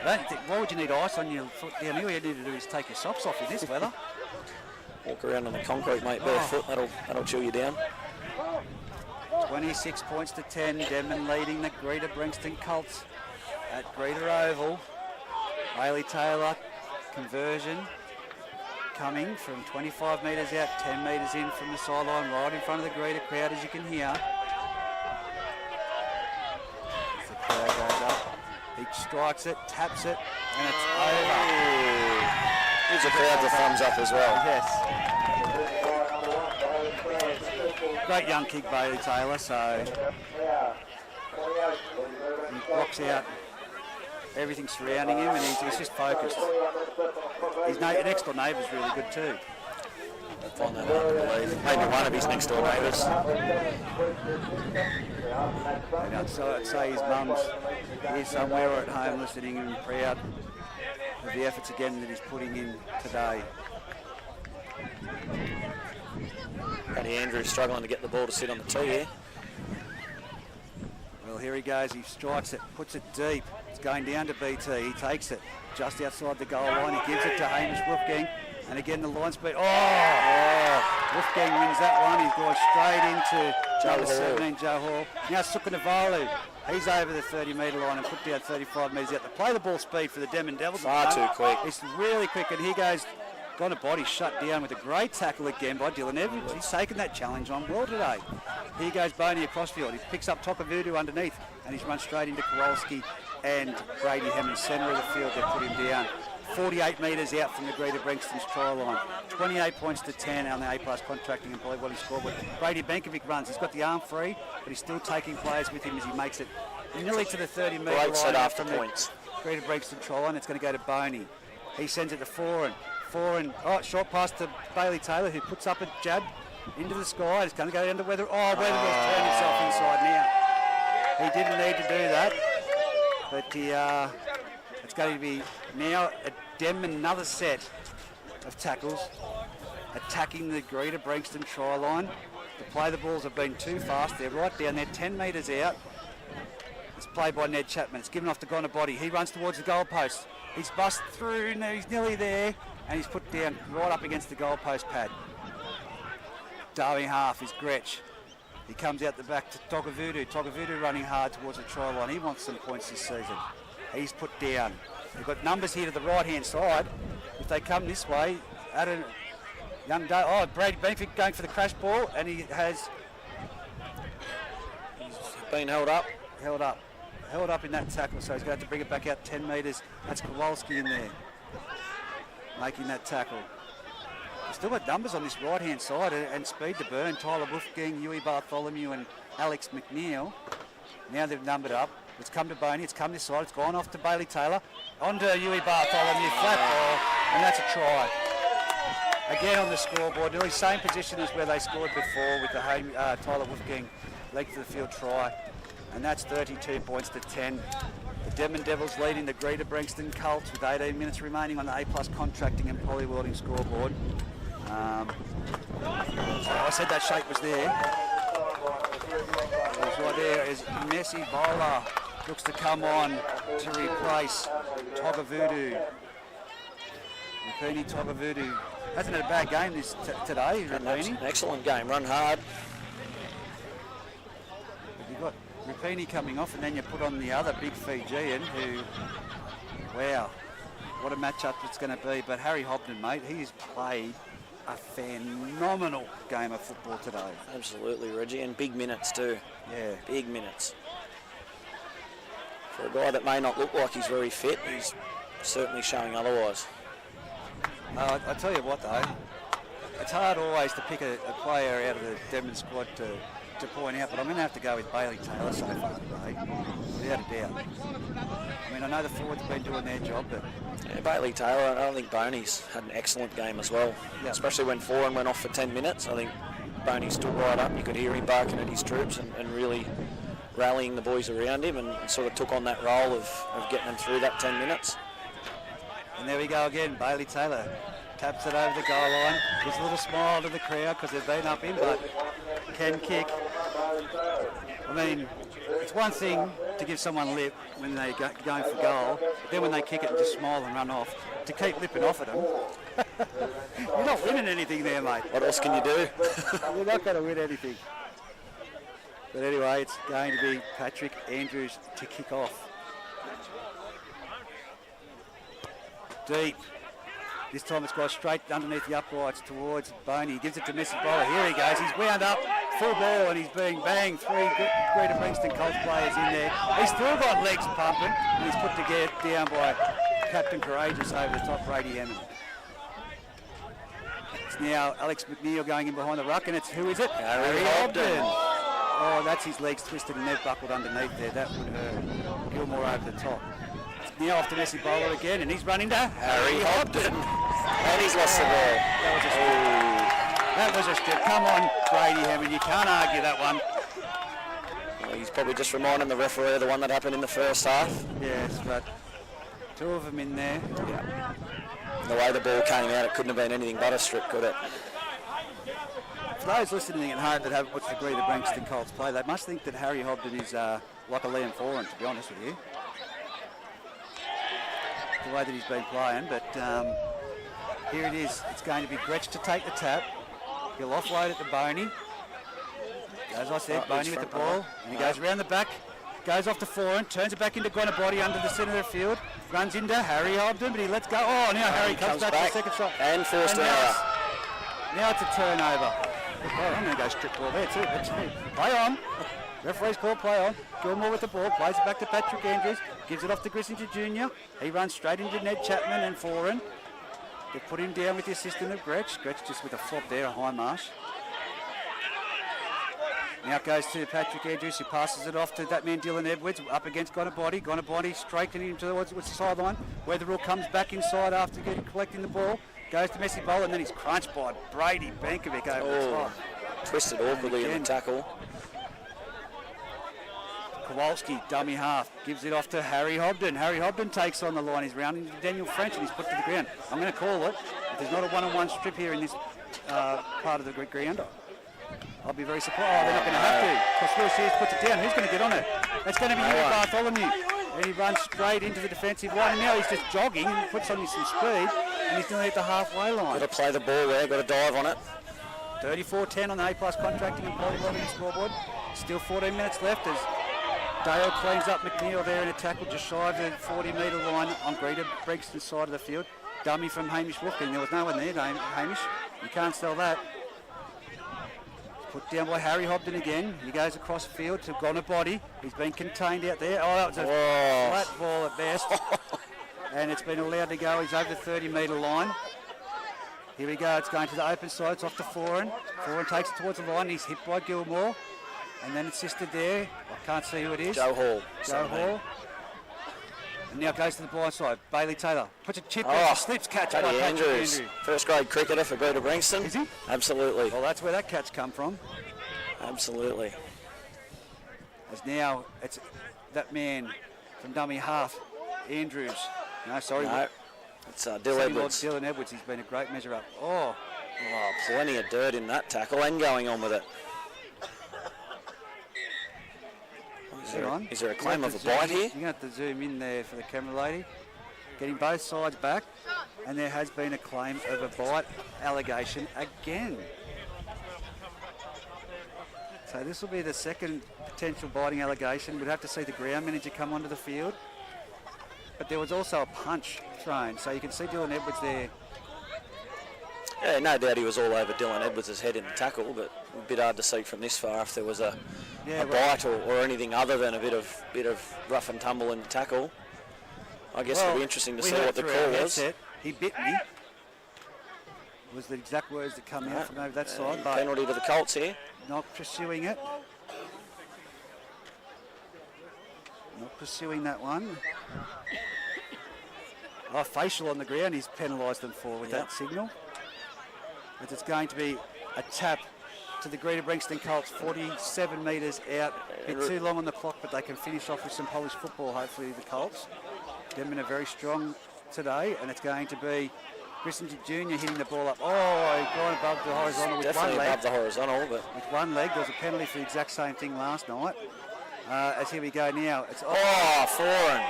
I don't think, why would you need ice on your foot down here? All you need to do is take your socks off in this weather. Walk around on the concrete, mate, barefoot. That'll chill you down. 26 points to 10. Denman leading the Greta Branxton Colts at Greta Oval. Bailey Taylor conversion coming from 25 metres out, 10 metres in from the sideline, right in front of the Greta crowd, as you can hear. As the crowd goes up, he strikes it, taps it, and it's over. Gives the crowd the thumbs up as well. Yes. Great young kick, Bailey Taylor, so he blocks out everything surrounding him and he's just focused. His next door neighbour's really good too. I find that hard to believe. Maybe one of his next door neighbours. And I'd say his mum's here somewhere or at home listening and proud of the efforts again that he's putting in today. Paddy Andrews struggling to get the ball to sit on the tee here. Well, here he goes. He strikes it, puts it deep. It's going down to BT. He takes it just outside the goal line. He gives it to Hamish Wolfgang. And again, the line speed. Wolfgang wins that one. He's going straight into number 17, Joe Hall. Now Sukanavalu. He's over the 30-metre line and put down 35 metres out to play the ball speed for the Denman Devils. Far too quick. It's really quick, and here goes Gone a body shut down with a great tackle again by Dylan Evans. He's taken that challenge on well today. Here goes Boney across field. He picks up Tokavudu underneath and he's run straight into Kowalski and Brady Hammond, centre of the field. They put him down. 48 metres out from the Greta Branxton's try line. 28 points to 10 on the A-plus contracting and Polybody scoreboard. Brady Benkovic runs. He's got the arm free, but he's still taking players with him as he makes it nearly to the 30-metre line. Great set after points. Greta Branxton try line. It's going to go to Boney. He sends it to Foran. Short pass to Bailey Taylor, who puts up a jab into the sky. It's going to go down to Weather. Weatherill's turned himself inside now. He didn't need to do that, but it's going to be now a Denman, another set of tackles attacking the Greta Branxton try line. The play the balls have been too fast. They're right down there, 10 metres out. It's played by Ned Chapman. It's given off to Gonabody. He runs towards the goalpost. He's bust through. Now he's nearly there. And he's put down right up against the goalpost pad. Darwin half is Gretsch. He comes out the back to Tokavudu. Tokavudu running hard towards the try line. He wants some points this season. He's put down. They've got numbers here to the right-hand side. If they come this way, Adam Young Day. Brady Benfield going for the crash ball, and he's been held up. Held up in that tackle, so he's going to have to bring it back out 10 metres. That's Kowalski in there, making that tackle. We've still got numbers on this right-hand side and speed to burn. Tyler Wolfgang, Huey Bartholomew and Alex McNeil. Now they've numbered up. It's come to Boney, it's come this side, it's gone off to Bailey Taylor. On to Huey Bartholomew, flat ball, and that's a try. Again on the scoreboard, nearly same position as where they scored before with the Tyler Wolfgang length of the field try. And that's 32 points to 10. The Denman Devils leading the Greta Branxton Colts with 18 minutes remaining on the A-plus contracting and poly-welding scoreboard. I said that shape was there. It was right there as Messi Bowler looks to come on to replace Tokavudu. Rapini Tokavudu hasn't had a bad game today, Rapini. An excellent game, run hard. You've got Rapini coming off and then you put on the other big Fijian who, wow, what a matchup it's going to be. But Harry Hobden, mate, he's played a phenomenal game of football today. Absolutely, Reggie, and big minutes too. Yeah. Big minutes. For a guy that may not look like he's very fit, he's certainly showing otherwise. I tell you what though, it's hard always to pick a player out of the Denman squad to point out, but I'm going to have to go with Bailey Taylor so far today, without a doubt. I mean, I know the forwards have been doing their job, but... Yeah, Bailey Taylor, I don't think Boney's had an excellent game as well, especially when Foran went off for 10 minutes. I think Boney stood right up. You could hear him barking at his troops and really rallying the boys around him, and sort of took on that role of getting them through that 10 minutes. And there we go again, Bailey Taylor taps it over the goal line, gives a little smile to the crowd because they've been up him, but can kick. I mean, it's one thing to give someone lip when they're going for goal, but then when they kick it and just smile and run off, to keep lipping off at them, you're not winning anything there, mate. What else can you do? You're not going to win anything. But anyway, it's going to be Patrick Andrews to kick off. Deep. This time it's gone straight underneath the uprights towards Boney. He gives it to Messi Bowler. Here he goes. He's wound up, full ball, and he's being banged. 3 Greta Branxton Colts players in there. He's still got legs pumping, and he's put to get down by Captain Courageous over the top, Brady Hammond. It's now Alex McNeil going in behind the ruck, and it's, who is it? Harry Hobden. Oh, that's his legs twisted and they've buckled underneath there. That would hurt. Gilmore over the top. Now off to Messi Bowler again, and he's running to Harry Hobden. And he's lost the ball. That was a strip. Come on, Brady Hammond, you can't argue that one. Well, he's probably just reminding the referee of the one that happened in the first half. Yes, but 2 of them in there. Yeah. The way the ball came out, it couldn't have been anything but a strip, could it? For those listening at home that haven't watched the Greta Branxton Colts play, they must think that Harry Hobden is like a Liam Foran, to be honest with you. The way that he's been playing, but here it is. It's going to be Gretsch to take the tap. He'll offload it to Boney. As I said, Boney with the ball, and he goes around the back, goes off to Foran, turns it back into Gonabody under the centre of the field, runs into Harry Hobden, but he lets go. Oh, now Harry comes back for the second shot. And forced error. Now it's a turnover. Oh, I'm going to go strip ball there too. Play on. Referee's call, play on. Gilmore with the ball, plays it back to Patrick Andrews, gives it off to Grissinger Jr. He runs straight into Ned Chapman and Foran. They put him down with the assistant of Gretsch. Gretsch just with a flop there, a high marsh. Now it goes to Patrick Andrews, who passes it off to that man Dylan Edwards, up against Gonabody. Gonabody straightening him towards the sideline. Weatherall comes back inside after collecting the ball. Goes to Messi Bowler, and then he's crunched by Brady Bankovic over the top. Twisted awkwardly in the tackle. Kowalski, dummy half, gives it off to Harry Hobden. Harry Hobden takes on the line. He's rounding to Daniel French and he's put to the ground. I'm going to call it. If there's not a one-on-one strip here in this part of the ground, I'll be very surprised. Oh, they're not going to have to. Because Will Shears puts it down. Who's going to get on it? That's going to be Bartholomew. And he runs straight into the defensive line. And now he's just jogging and puts on some speed. And he's nearly at the halfway line. Got to play the ball there. Got to dive on it. 34-10 on the A-plus contracting and polybody scoreboard. Still 14 minutes left as Dale cleans up McNeil there in a tackle just shy of the 40-metre line on Greta Branxton's side of the field. Dummy from Hamish Wolfgang. There was no one there, Hamish. You can't sell that. Put down by Harry Hobden again. He goes across the field to Gonabody. He's been contained out there. Oh, that was a flat ball at best. And it's been allowed to go. He's over the 30-metre line. Here we go. It's going to the open side. It's off to Foran. Foran takes it towards the line. He's hit by Gilmore. And then assisted there. I can't see who it is. Joe Hall. Joe Hall. And now goes to the blind side. Bailey Taylor puts a chip in. Slips catch by Patrick Andrews. First grade cricketer for Greta Branxton. Is he? Absolutely. Well, that's where that catch come from. Absolutely. As now it's that man from dummy half, Andrews. No, sorry. No. It's Dylan Edwards. Dylan Edwards. He's been a great measure up. Oh, plenty of dirt in that tackle and going on with it. Is there a claim of a bite here? You're going to have to zoom in there for the camera lady. Getting both sides back. And there has been a claim of a bite allegation again. So this will be the second potential biting allegation. We'd have to see the ground manager come onto the field. But there was also a punch thrown. So you can see Dylan Edwards there. Yeah, no doubt he was all over Dylan Edwards' head in the tackle, but a bit hard to see from this far if there was a bite or anything other than a bit of rough and tumble in the tackle. I guess it'll be interesting to see what the call was. He bit me. was the exact words that come out from over that side. But penalty to the Colts here. not pursuing it. Not pursuing that one. Oh, facial on the ground, he's penalised them for with that signal. But it's going to be a tap to the Greta Branxton Colts, 47 metres out. A bit too long on the clock, but they can finish off with some polished football, hopefully, the Colts. Denman are very strong today, and it's going to be Grissington Jr. hitting the ball up. Oh, he's gone above the horizontal with Definitely one leg. above the horizontal, but... With one leg. There was a penalty for the exact same thing last night. As here we go now. It's foreign.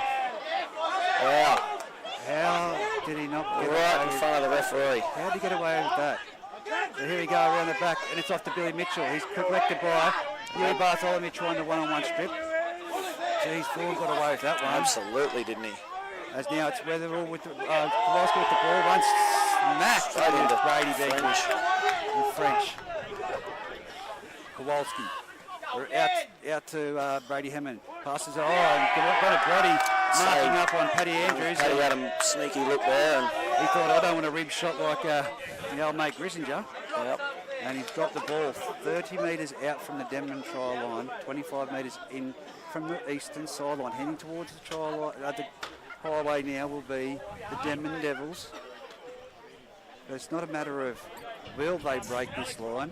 Wow. How did he not get Right away in with front of the referee. How did he get away with that? So here we go around the back, and it's off to Billy Mitchell. He's corrected by Billy Bartholomew trying the one-on-one strip. Geez, Thorne got away with that one. Absolutely, didn't he? As now it's Weatherall with the Kowalski with the ball. One smack Straight into Brady French. in French. Kowalski. We're out to Brady Hammond. Passes it. Oh, and got a Brody marking up on Paddy Andrews. Paddy had a sneaky look there. And he thought, I don't want a rib shot like the old mate Grissinger. yep. And he's dropped the ball 30 metres out from the Denman try line, 25 metres in from the eastern sideline, heading towards the try line. The highway now will be the Denman Devils. But it's not a matter of will they break this line.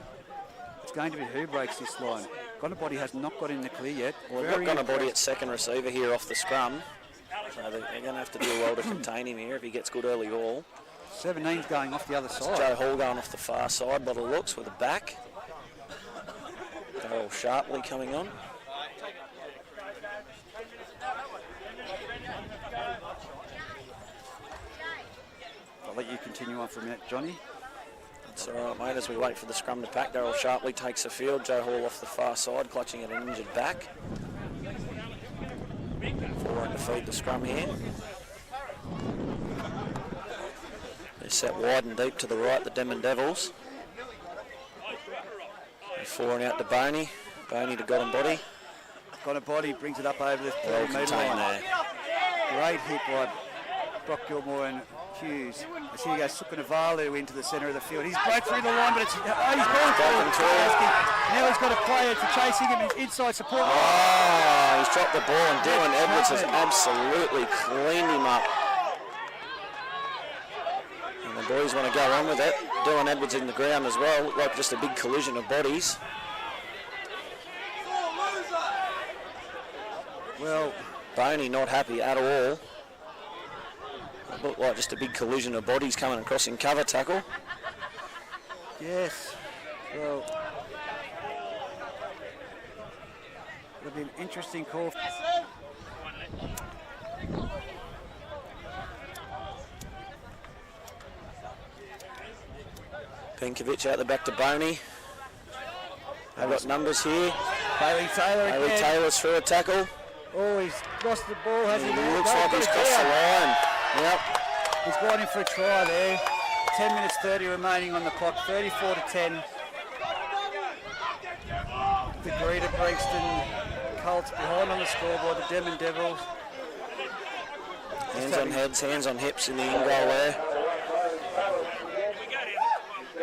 It's going to be who breaks this line. Gonabody has not got in the clear yet. Well, we've got Gonabody at second receiver here off the scrum. So they're going to have to do well to contain him here if he gets good early ball. 17's going off the other side. Joe Hall going off the far side by the looks with a back. Darryl Sharpley coming on. I'll let you continue on for a minute, Johnny. That's all right, mate, as we wait for the scrum to pack. Darryl Sharpley takes the field. Joe Hall off the far side, clutching at an injured back. Forward to feed the scrum here. They're set wide and deep to the right, the Denman Devils. They're forward out to Boney. Boney to Gonabody. Gonabody brings it up over the 30 Well metre contained line. there. Great hit by Brock Gilmore and Hughes. As here goes Sukunavalu into the centre of the field. He's broke through the line, but he's gone through. Now he's got a player for chasing him. He's inside support. Oh, he's dropped the ball and Dylan Edwards has absolutely cleaned him up. And the boys want to go on with it. Dylan Edwards in the ground as well. Looked like just a big collision of bodies. Well, Boney not happy at all. It looked like just a big collision of bodies coming across in cover tackle. yes. Well, it'll be an interesting call. Penkovic out the back to Boney. They've got numbers here. Bailey Taylor Bailey again. Taylor's through a tackle. Oh, he's lost the ball, hasn't he? He looks No, like he's got it crossed the down. line. Yep. He's gone in for a try there. 10 minutes 30 remaining on the clock. 34 to 10. The Greta Branxton Colts behind on the scoreboard. The Denman Devils. Hands on heads, hands on hips in the in goal there.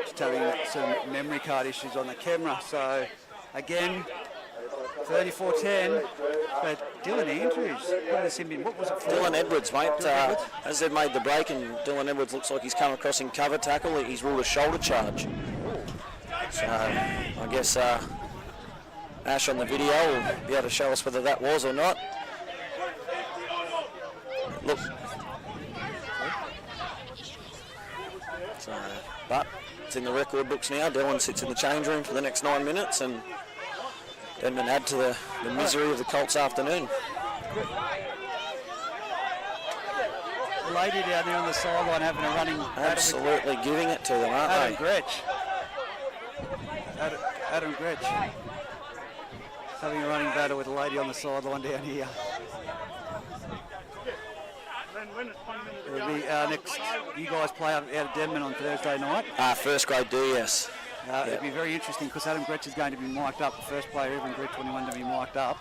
Just having some memory card issues on the camera. So again, 34-10. But Dylan Andrews put this in. What was it for? Dylan Edwards, mate. Dylan Edwards? As they've made the break and Dylan Edwards looks like he's come across in cover tackle, he's ruled a shoulder charge. So I guess Ash on the video will be able to show us whether that was or not. Look. So, but it's in the record books now. Dylan sits in the change room for the next 9 minutes and Denman add to the misery of the Colts afternoon. The lady down there on the sideline having a running battle Absolutely giving it to them, aren't Adam they? Gretsch. Adam Gretsch. Having a running battle with a lady on the sideline down here. It'll be next. You guys play out of Denman on Thursday night. First grade D, yes. It'll be very interesting because Adam Gretsch is going to be mic'd up, the first player ever in Grid 21 to be mic'd up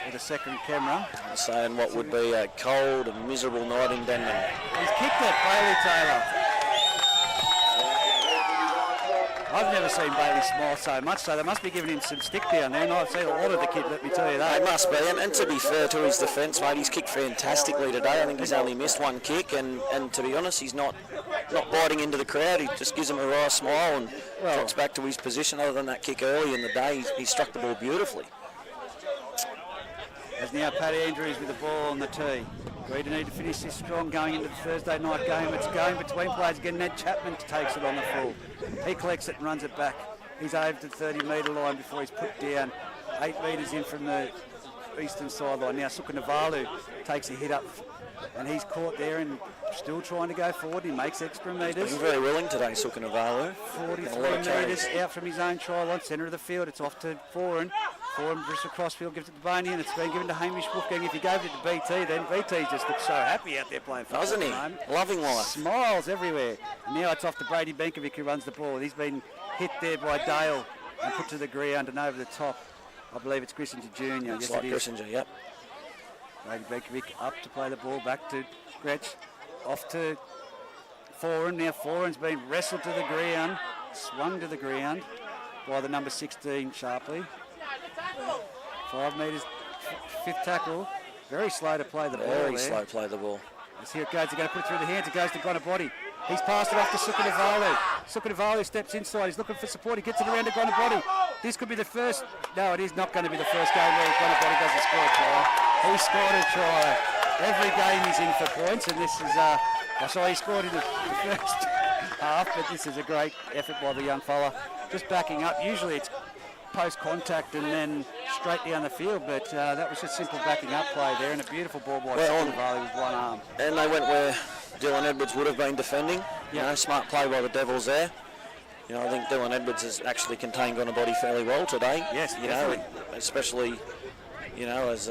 with a second camera. Saying what would be a cold and miserable night in Denman. He's kicked it, Bailey Taylor. I've never seen Bailey smile so much, so they must be giving him some stick down there, and I've seen a lot of the kid, let me tell you that. It must be, and to be fair to his defence, mate, he's kicked fantastically today. I think he's only missed one kick, and to be honest, he's not biting into the crowd. He just gives them a wry smile and drops back to his position. Other than that kick early in the day, he struck the ball beautifully. As now Paddy Andrews with the ball on the tee. Greta need to finish this strong going into the Thursday night game. It's going between players again. Ned Chapman takes it on the full. He collects it and runs it back. He's over to the 30-metre line before he's put down. 8 metres in from the eastern sideline. Now Sukanavalu takes a hit up and he's caught there and still trying to go forward. He makes extra metres. He's very willing today, Sukanavalu. 43 metres out from his own try line, centre of the field. It's off to Foran. Foran, Bristol Crossfield gives it to Boney and it's been given to Hamish Wolfgang. If he gave it to BT, then BT just looks so happy out there playing football. Doesn't he? Loving life. Smiles everywhere. And now it's off to Brady Benkovic who runs the ball. He's been hit there by Dale and put to the ground and over the top. I believe it's Grissinger Jr. Looks yes, like it is. Grissinger, yep. Brady Benkovic up to play the ball back to Gretsch. Off to Foran. Now Foran's been wrestled to the ground, swung to the ground by the number 16 Sharpley. 5 metres, fifth tackle. Very slow to play the ball there. Very slow to play the ball. As here it goes, they're going to put it through the hands. It goes to Gonabody. He's passed it off to Sukanavalu. Sukanavalu steps inside. He's looking for support. He gets it around to Gonabody. This could be the first. No, it is not going to be the first game where Gonabody doesn't score a try. He scored a try. Every game he's in for points, and this is. I saw he scored in the first half, but this is a great effort by the young fella. Just backing up. Usually it's post-contact and then straight down the field, but that was just simple backing up play there and a beautiful ball by Sukanavalu with one arm. And they went where Dylan Edwards would have been defending. You know, smart play by the Devils there. You know, I think Dylan Edwards has actually contained Gonabody fairly well today. Yes, you know, especially, you know, as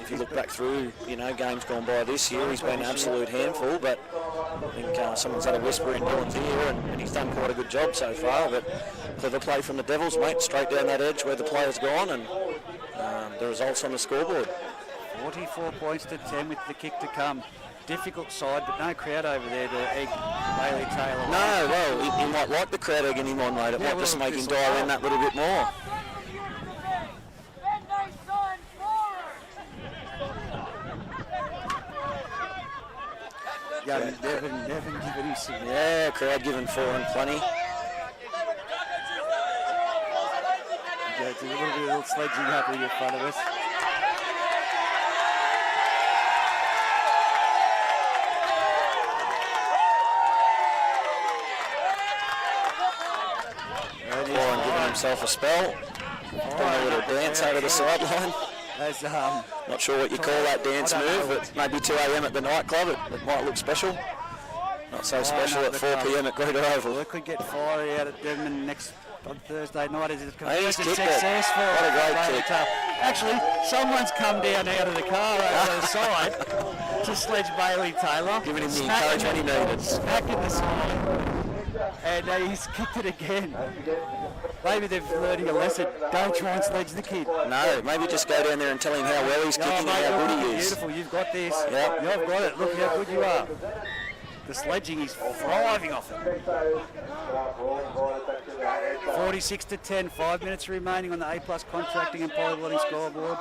if you look back through, you know, games gone by this year, he's been an absolute handful, but I think someone's had a whisper in Dylan's ear and he's done quite a good job so far, but clever play from the Devils, mate, straight down that edge where the player's gone, and the results on the scoreboard. 44 points to 10 with the kick to come. Difficult side, but no crowd over there to egg Bailey Taylor. No, well, he might like the crowd egging him on, mate. It might just make him dial in that little bit more. Yeah, Devon giving him some. Yeah, crowd giving Foran plenty. Yeah, it's a little sledging happening in front of us. Foran giving himself a spell. Doing a little dance over the sideline. Not sure what you call that dance move, but maybe 2 a.m. at the nightclub, it might look special. Not so special at 4 p.m. at Greta Oval. We could get fiery out at Denman on Thursday night. Is it He's kicked successful? What a great kick. Actually, someone's come down out of the car over the side to sledge Bailey Taylor. Giving him the encouragement he needed. Smack in the side. And he's kicked it again. Maybe they're learning a lesson. Don't try and sledge the kid. No, maybe just go down there and tell him how well he's kicking and how good he is. Beautiful, you've got this. Yep. You've got it. Look how good you are. The sledging is thriving off it. 46 to 10, 5 minutes remaining on the A+ contracting and polyboarding scoreboard.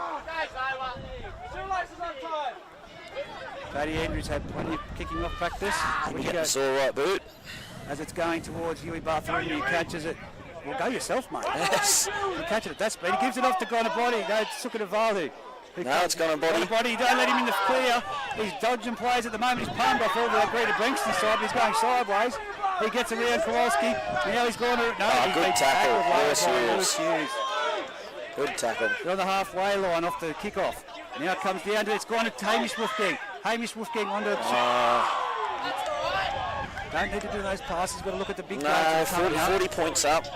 Paddy Andrews had plenty of kicking off practice. He get the sore right boot. As it's going towards Huey Bartholomew, he catches it. Well, go yourself, mate. Yes. You catch it at that speed. He gives it off to Gonabody. No, Sukanavalu. No, it's Gonabody. Gonabody, don't let him in the clear. He's dodging plays at the moment. He's palmed off over the Greta Branxton side, but he's going sideways. He gets around Kowalski. Now he's gone. No, good tackle. Lewis Hughes. Good tackle. They're on the halfway line off the kickoff. Now it comes down to it's gone to Hamish Wolfgang. Hamish Wolfgang onto don't need to do those passes. Got to look at the big no, 40 points up.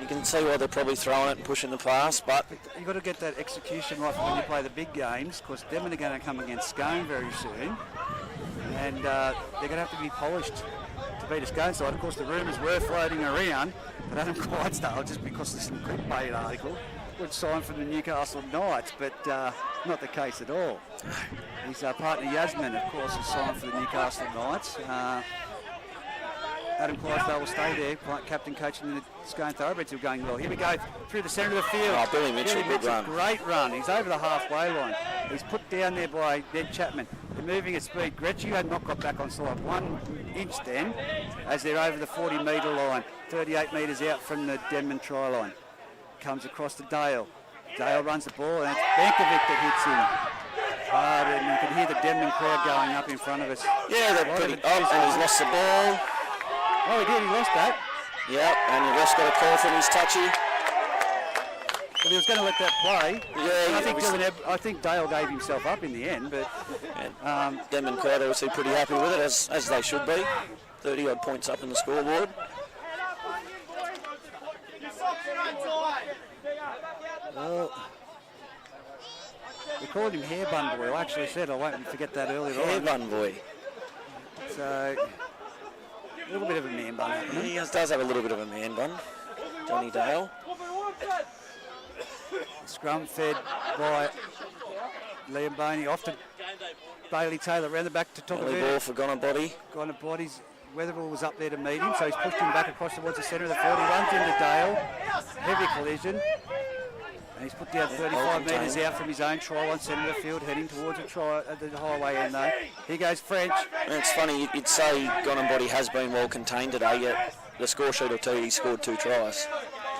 You can see why they're probably throwing it and pushing the pass, but you've got to get that execution right when you play the big games, because Denman are going to come against Scone very soon, and they're going to have to be polished to beat a Scone side. Of course, the rumours were floating around that Adam Clydesdale, just because this is a clickbait article, would sign for the Newcastle Knights, but not the case at all. His partner Yasmin, of course, has signed for the Newcastle Knights. Adam Clydesdale will stay there. Captain coaching the Scone Thoroughbreds who are going well. Here we go through the centre of the field. Oh, Billy Mitchell, good run. Great run. He's over the halfway line. He's put down there by Ned Chapman. They're moving at speed. Gretchen had not got back on side 1 inch then as they're over the 40-metre line. 38 metres out from the Denman try line. Comes across to Dale. Dale runs the ball and it's Bankovic that hits him. Hard, and you can hear the Denman crowd going up in front of us. Yeah, they're pretty... Oh, and he's lost the ball. Oh, he did. He lost that. Yep, and the ref's got a call from his touchy. Well, he was going to let that play. Yeah, I think Dale gave himself up in the end, but... Denman crowd obviously pretty happy with it, as they should be. 30-odd points up in the scoreboard. Well, we called him Hair Bun Boy. I actually said I won't forget that earlier on. Hair Bun Boy. So, a little bit of a man bun happening. He does have a little bit of a man bun, Johnny Dale. Scrum fed by Liam Boney. Off to Bailey Taylor, round the back to top of it. Ball for Gonabody. Body's Weatherall was up there to meet him, so he's pushed him back across towards the centre of the field. He runs into Dale. Heavy collision. And he's put down 35 metres out from his own try line, centre of the field, heading towards the highway end though. Here goes French. And it's funny, you'd say Gonabody has been well contained today, yet the score sheet will tell you he scored 2 tries.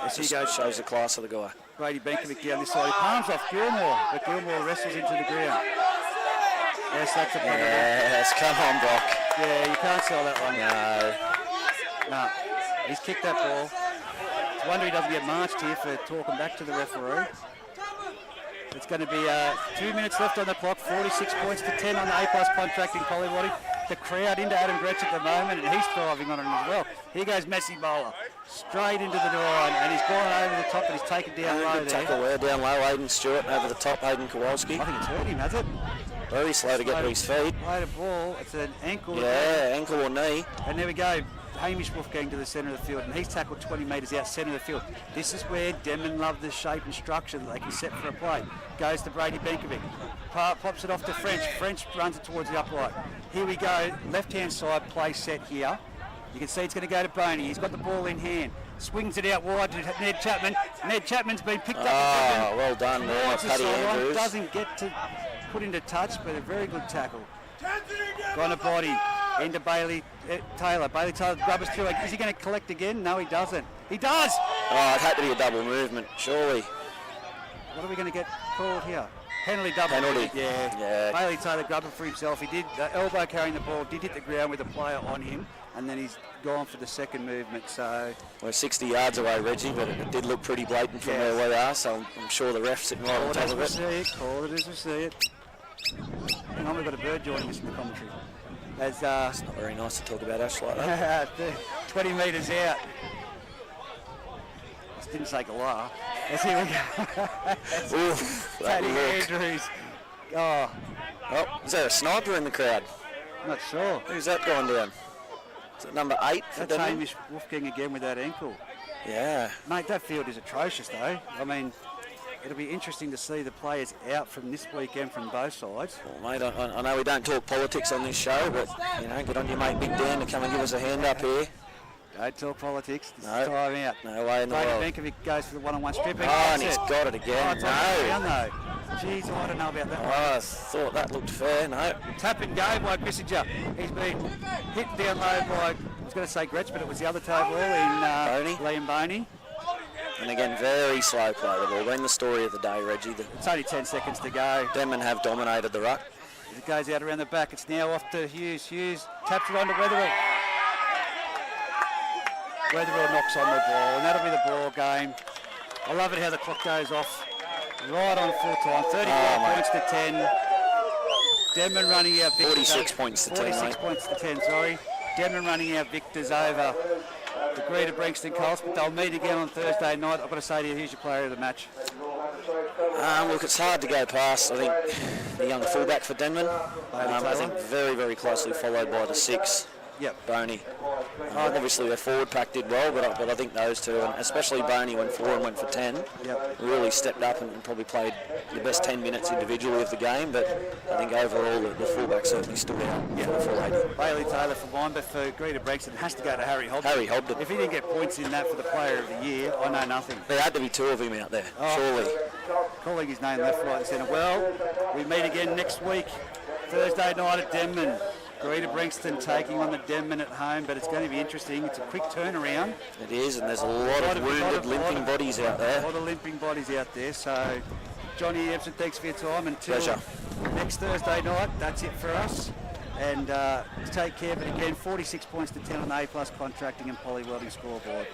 As he goes, shows the class of the guy. Brady Bankovic down this side. He palms off Gilmore, but Gilmore wrestles into the ground. Yes, that's a penalty. Yes, come on, Brock. Yeah, you can't sell that one. No. He's kicked that ball. It's a wonder he doesn't get marched here for talking back to the referee. It's going to be 2 minutes left on the clock, 46 points to 10 on the A-plus contract in Collingwood. The crowd into Adam Gretsch at the moment, and he's thriving on it as well. Here goes Messi Bowler, straight into the line, and he's gone over the top, and he's taken down low there. Tackle there, down low, Aidan Stewart, over the top, Hayden Kowalski. I think it's hurt him, has it? Very slow to get to his feet. Played a ball, it's an ankle. Yeah, ankle or knee. And there we go, Hamish Wolfgang to the centre of the field, and he's tackled 20 metres out centre of the field. This is where Denman love the shape and structure that they can set for a play. Goes to Brady Bankovic, pops it off to French. French runs it towards the upright. Here we go, left-hand side play set here. You can see it's going to go to Boney. He's got the ball in hand. Swings it out wide to Ned Chapman. Ned Chapman's been picked up. Well done there, Paddy Andrews. Doesn't get to put into touch, but a very good tackle. Gone a body into Bailey Taylor. Bailey Taylor grubbers through. Is he going to collect again? No, he doesn't. He does! Oh, it had to be a double movement, surely. What are we going to get called here? Penalty double. Penalty. Yeah. Bailey Taylor grubbed it for himself. He did elbow carrying the ball, did hit the ground with a player on him, and then he's gone for the second movement. So we're 60 yards away, Reggie, but it did look pretty blatant from where we are, so I'm sure the ref's sitting right on top of it. Call it as we see it. Hang on, we've got a bird joining us in the commentary. It's not very nice to talk about Ash like that. 20 metres out. This didn't say Galah. Let's here we go. Oof, Paddy Andrews. Oh, is there a sniper in the crowd? Not sure. Who's that going down? Is it number 8? That's Hamish Wolfgang again with that ankle. Yeah. Mate, that field is atrocious though. I mean, it'll be interesting to see the players out from this weekend from both sides. Well, mate, I know we don't talk politics on this show, but, you know, get on your mate Big Dan to come and give us a hand up here. Don't talk politics. This is time out. No way in the world. Bankovic goes for the one-on-one stripping. Oh, and he's got it again. No. Jeez, I don't know about that one. I thought that looked fair. No. Tap and go by Bissinger. He's been hit down low by, I was going to say Gretsch, but it was the other toe ball in Liam Boney. And again, very slow play the ball. Been the story of the day, Reggie. It's only 10 seconds to go. Denman have dominated the ruck. It goes out around the back. It's now off to Hughes. Hughes taps it on to Weatherall. Weatherall knocks on the ball, and that'll be the ball game. I love it how the clock goes off right on full time. 34 points to 10. Denman running out victors. 46 points to 10. 46 points to 10, sorry. Denman running out victors over the Greta Branxton Colts, but they'll meet again on Thursday night. I've got to say to you, here's your player of the match. Look, it's hard to go past, I think, the young fullback for Denman. I think very, very closely followed by the 6. Yep. Boney. Obviously their forward pack did well, but I think those two, and especially Boney went 4 and went for 10, really stepped up and probably played the best 10 minutes individually of the game. But I think overall the fullback certainly stood out. Yeah, for 80. Bailey Taylor for mine, but for Greta Branxton it has to go to Harry Hobden. Harry Hobden. If he didn't get points in that for the Player of the Year, I know nothing. There had to be 2 of him out there, surely. Calling his name left, right and centre. Well, we meet again next week, Thursday night at Denman. Greta Branxton taking on the Denman at home, but it's going to be interesting. It's a quick turnaround. It is, and there's a lot of wounded, limping bodies out there. A lot of limping bodies out there. So, Johnny Epson, thanks for your time. Until Pleasure. Next Thursday night, that's it for us. And take care. But again, 46 points to 10 on the A+ contracting and poly welding scoreboard.